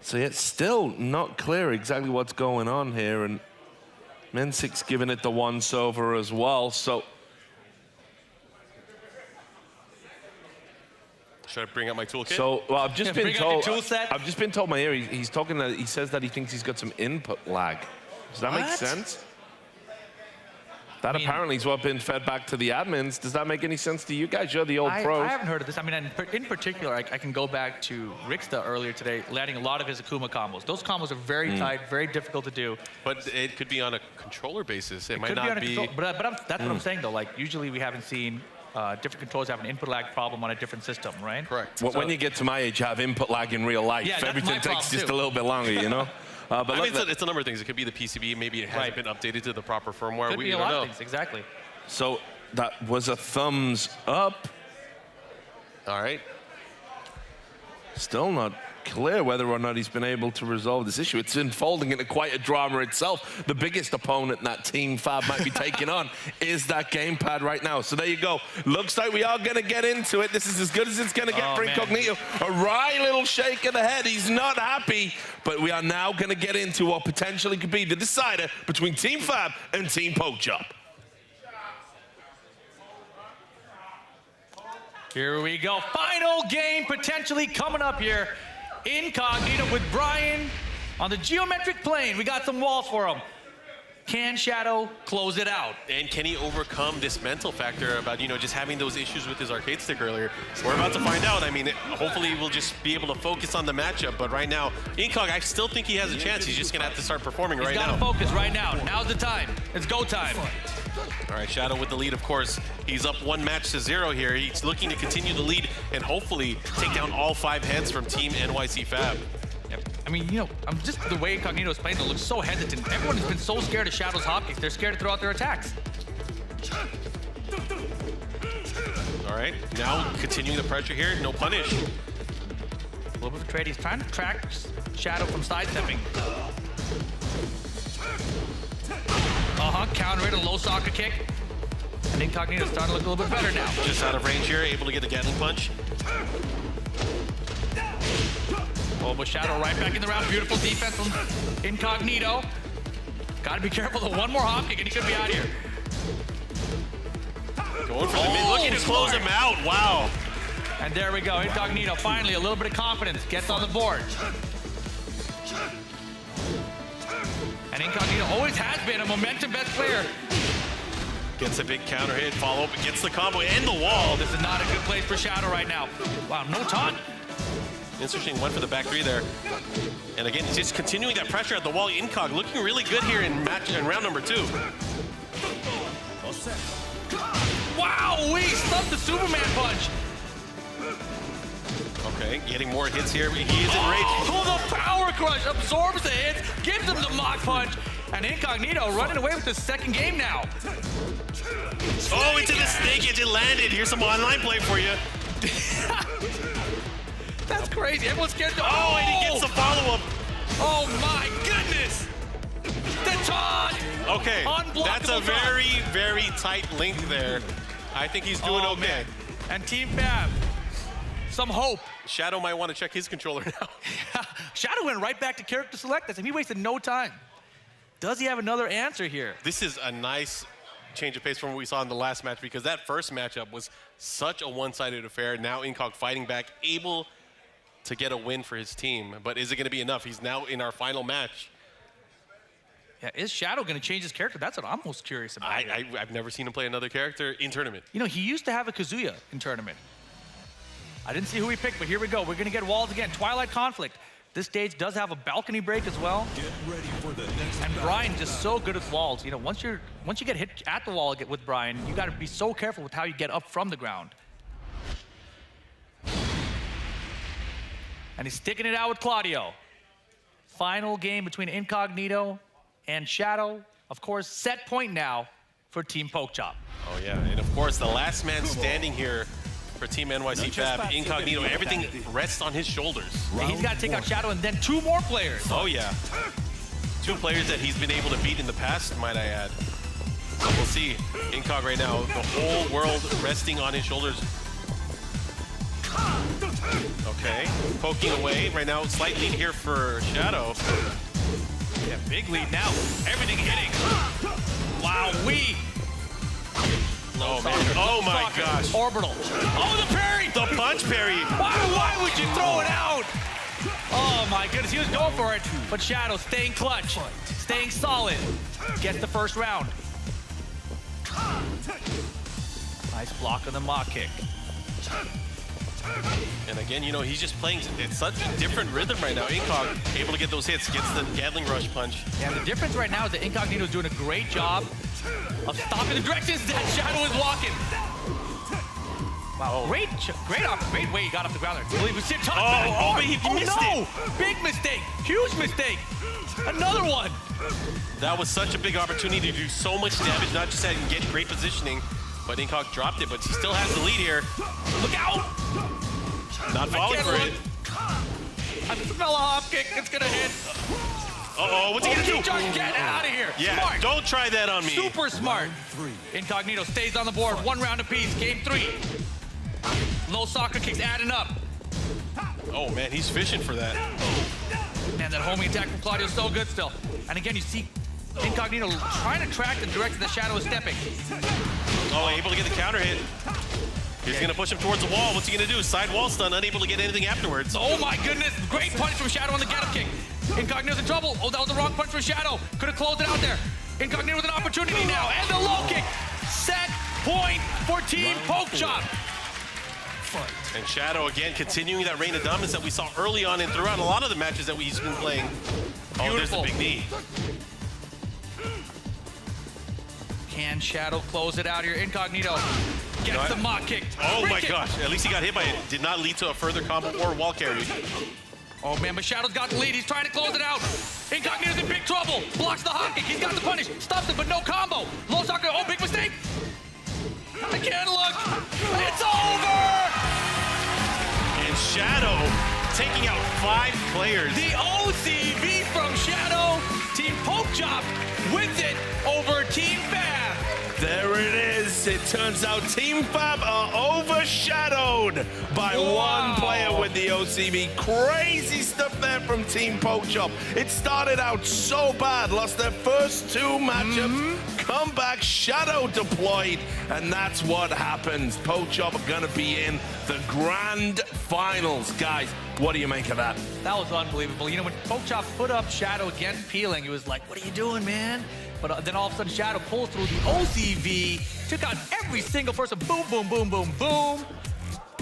So it's still not clear exactly what's going on here, and Mensic's giving it the once-over as well, so... Should I bring up my toolkit? So, well, I've just been bring out your told. tool set. I've just been told my ear. He's talking. He says that he thinks he's got some input lag. Does that make What? sense? That mean- apparently is what been fed back to the admins. Does that make any sense to you guys? You're the old I pros. haven't heard of this. I mean, in particular, I can go back to Rixta earlier today, landing a lot of his Akuma combos. Those combos are very tight, very difficult to do. But it could be on a controller basis. It might Could not be on a be. control, but that's what I'm saying, though. Like, usually we haven't seen different controllers have an input lag problem on a different system, right? Correct. When you get to my age, you have input lag in real life. Yeah, that's Everything my takes problem, just too. a little bit longer, you know. But I look, mean, it's a number of things. It could be the PCB. Maybe it hasn't Right. been updated to the proper firmware. Could We be a don't lot know. of things, exactly. so that was a thumbs up. All right. Still not clear whether or not he's been able to resolve this issue. It's unfolding into quite a drama itself. The biggest opponent that Team Fab might be taking on is that gamepad right now. So there you go. Looks like we are going to get into it. This is as good as it's going to get Oh, for man. Incognito. A wry little shake of the head. He's not happy, but we are now going to get into what potentially could be the decider between Team Fab and Team POKCHOP. Here we go. Final game potentially coming up here. Incognito with Brian on the geometric plane. We got some walls for him. Can Shadow close it out? And can he overcome this mental factor about, you know, just having those issues with his arcade stick earlier? We're about to find out. I mean, hopefully we'll just be able to focus on the matchup. But right now, Incog, I still think he has a chance. He's just going to have to start performing right He's now. got to focus right now. Now's the time. It's go time. All right, Shadow with the lead, of course. He's up 1-0 here. He's looking to continue the lead and hopefully take down all 5 heads from Team NYC Fab. Yep. I mean, you know, I'm just the way Incognito's playing, it looks so hesitant. Everyone has been so scared of Shadow's hop kicks. They're scared to throw out their attacks. All right, now continuing the pressure here. No punish. A little bit of a trade. He's trying to track Shadow from sidestepping. Counter it, a low soccer kick. And Incognito's starting to look a little bit better now. Just out of range here, able to get the Gatling punch. Oh, but Shadow right back in the round. Beautiful defense from Incognito. Got to be careful. The one more hop kick and he could be out here. Going for the mid, looking to close smart. him out. Wow. And there we go. Incognito finally a little bit of confidence. Gets on the board. And Incognito always has been a momentum best player. Gets a big counter hit, follow up, gets the combo and the wall. This is not a good place for Shadow right now. Wow, no taunt. Interesting one for the back 3 there. And again, he's just continuing that pressure at the wall. Incog looking really good here in round number 2. Wow, we stuffed the Superman punch. Okay, getting more hits here. He is enraged. Oh, the power crush absorbs the hits, gives him the mock punch, and Incognito running away with the second game now. Oh, into the snake edge, it landed. Here's some online play for you. That's crazy. Everyone's scared. Oh, and he gets the follow-up. Oh my goodness! The taunt. Okay, Unblockable that's a taunt. very, very tight link there. I think he's doing okay. Man. And Team Fab, some hope. Shadow might want to check his controller now. Shadow went right back to character select. He wasted no time. Does he have another answer here? This is a nice change of pace from what we saw in the last match because that first matchup was such a one-sided affair. Now Incog fighting back, able to get a win for his team. But is it going to be enough? He's now in our final match. Yeah, is Shadow going to change his character? That's what I'm most curious about. I've never seen him play another character in tournament. You know, he used to have a Kazuya in tournament. I didn't see who he picked, but here we go. We're going to get walls again. Twilight Conflict. This stage does have a balcony break as well. Get ready for the next And Brian just so good with walls. You know, once you get hit at the wall with Brian, you got to be so careful with how you get up from the ground. And he's sticking it out with Claudio. Final game between Incognito and Shadow. Of course, set point now for Team POKCHOP. Oh, yeah. And, of course, the last man standing here for Team NYC Fab, Incognito, everything rests on his shoulders. And he's got to take out Shadow and then 2 more players. Oh, yeah. 2 players that he's been able to beat in the past, might I add. So we'll see. Incog right now, the whole world resting on his shoulders. Okay, poking away. Right now, slight lead here for Shadow. Yeah, big lead now. Everything hitting. Wow, Oh, man. Oh, my gosh. Orbital. Oh, the parry! The punch parry. Why would you throw it out? Oh, my goodness. He was going for it. But Shadow staying clutch, staying solid. Gets the first round. Nice block on the mock kick. And again, you know, he's just playing in such a different rhythm right now. Incog able to get those hits, gets the Gatling Rush punch. And the difference right now is that Incognito is doing a great job of stopping the directions that Shadow is walking. Wow, great way he got off the ground there. I believe he but he missed it. Big mistake, huge mistake. Another one. That was such a big opportunity to do so much damage, not just that and get great positioning. But Incog dropped it, but he still has the lead here. Look out! Not falling for it. I smell a hop kick. It's gonna hit. Uh-oh, what's he gonna do? Get out of here. Yeah, Smart. don't try that on me. Super smart. Incognito stays on the board. 1 round apiece. Game 3. Low soccer kicks adding up. Oh, man, he's fishing for that. Man, that homing attack from Claudio is so good still. And again, you see Incognito trying to track the direction the Shadow is stepping. Oh, able to get the counter hit. He's gonna push him towards the wall. What's he gonna do? Side wall stun, unable to get anything afterwards. Oh my goodness, great punch from Shadow on the get-up kick. Incognito's in trouble. Oh, that was the wrong punch for Shadow. Could have closed it out there. Incognito with an opportunity now, and the low kick. Set point for Team POKCHOP. And Shadow again continuing that reign of dominance that we saw early on and throughout a lot of the matches that we've been playing. Oh, there's the big knee. Can Shadow close it out here? Incognito gets the mock kick. Oh my kick. gosh, at least he got hit by it. Did not lead to a further combo or wall carry. Oh man, but Shadow's got the lead. He's trying to close it out. Incognito's in big trouble. Blocks the hop kick. He's got the punish. Stops it, but no combo. Low soccer. Oh, big mistake. I can't look. It's over. And Shadow taking out 5 players. The OCV from Shadow. Team POKCHOP wins it over Team Fab. There it is. It turns out Team Fab are overshadowed by one player with the OCV. Crazy stuff there from Team POKCHOP. It started out so bad, lost their first 2 matchups, come back, Shadow deployed, and that's what happens. POKCHOP are gonna be in the grand finals. Guys, what do you make of that? That was unbelievable. You know, when POKCHOP put up Shadow against Peeling, he was like, what are you doing, man? But then all of a sudden, Shadow pulls through the OCV, took out every single person. Boom, boom, boom, boom, boom.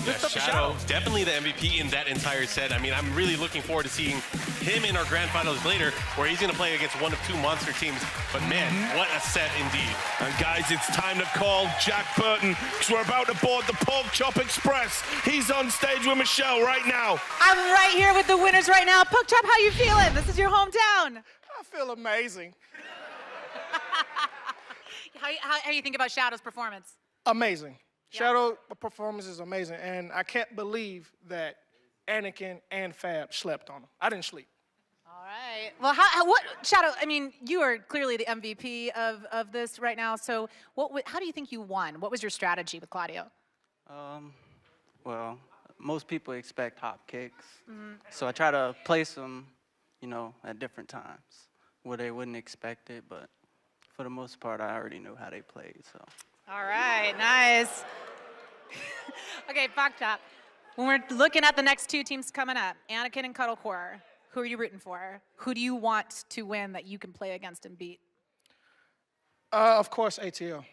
Yeah, Shadow, definitely the MVP in that entire set. I mean, I'm really looking forward to seeing him in our grand finals later, where he's going to play against 1 of 2 monster teams. But man, what a set indeed. And guys, it's time to call Jack Burton, because we're about to board the POKCHOP Express. He's on stage with Michelle right now. I'm right here with the winners right now. POKCHOP, how you feeling? This is your hometown. I feel amazing. How do you think about Shadow's performance? Amazing. Shadow performance is amazing, and I can't believe that Anakin and Fab slept on him. I didn't sleep. All right. Well, what Shadow? I mean, you are clearly the MVP of this right now. So, how do you think you won? What was your strategy with Claudio? Well, most people expect hop kicks, so I try to place them, you know, at different times where they wouldn't expect it, but for the most part, I already knew how they played, so. All right, nice. Okay, POKCHOP, when we're looking at the next 2 teams coming up, Anakin and Cuddlecore, who are you rooting for? Who do you want to win that you can play against and beat? Of course, ATL.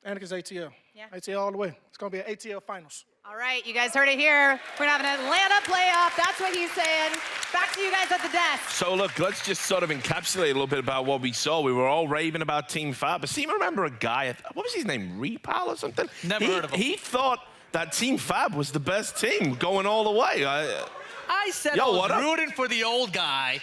Anakin's ATL. Yeah. ATL all the way. It's going to be an ATL finals. All right, you guys heard it here. We're having an Atlanta playoff. That's what he's saying. Back to you guys at the desk. So look, let's just sort of encapsulate a little bit about what we saw. We were all raving about Team Fab, but seem to remember a guy, what was his name, Repal or something? Never heard of him. He thought that Team Fab was the best team going all the way. I said I was rooting for the old guy,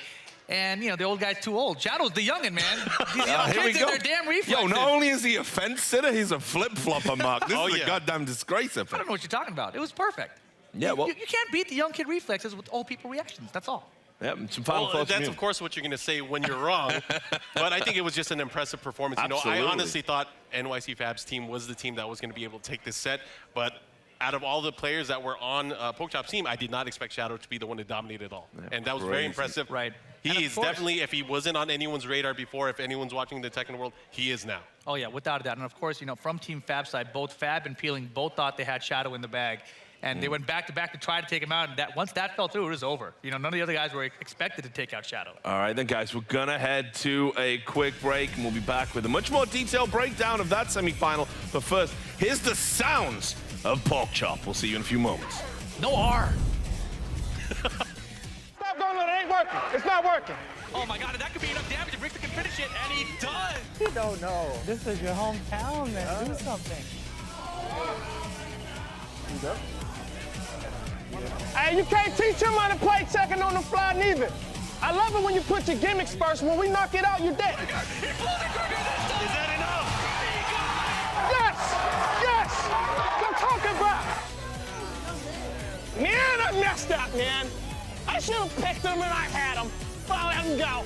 And, you know, the old guy's too old. Shadow's the youngin', man. These young Here we kids in go. their damn reflexes. Yo, not only is he a fence sitter, he's a flip-flopper, Mark. This Oh, is yeah. a goddamn disgrace of I him. don't know what you're talking about. It was perfect. Yeah, well, You can't beat the young kid reflexes with old people reactions. That's all. yeah, some final Well, thoughts from that's you. of course what you're going to say when you're wrong, but I think it was just an impressive performance. You know, I Absolutely. honestly thought NYC Fab's team was the team that was going to be able to take this set, but out of all the players that were on POKCHOP's team, I did not expect Shadow to be the one to dominate it all, and that was very crazy. impressive. Right. And He of is course- definitely, if he wasn't on anyone's radar before, if anyone's watching the Tekken world, he is now. Oh, yeah, without a doubt. And, of course, you know, from Team Fab side, both Fab and Peeling both thought they had Shadow in the bag. And they went back-to-back to try to take him out. And once that fell through, it was over. You know, none of the other guys were expected to take out Shadow. All right, then, guys, we're going to head to a quick break, and we'll be back with a much more detailed breakdown of that semifinal. But first, here's the sounds of POKCHOP. We'll see you in a few moments. No R. Stop going, it ain't working. It's not working. Oh, my God, that could be enough damage if Richter can finish it. And he does. You don't know. This is your hometown, man. Do something. Hey, you can't teach him how to play Tekken on the fly neither. I love it when you put your gimmicks first. When we knock it out, you're dead. Is that enough? Yes! Yes! What I'm talking about. Man, I messed up, man. I should have picked him and I had him. But I let him go.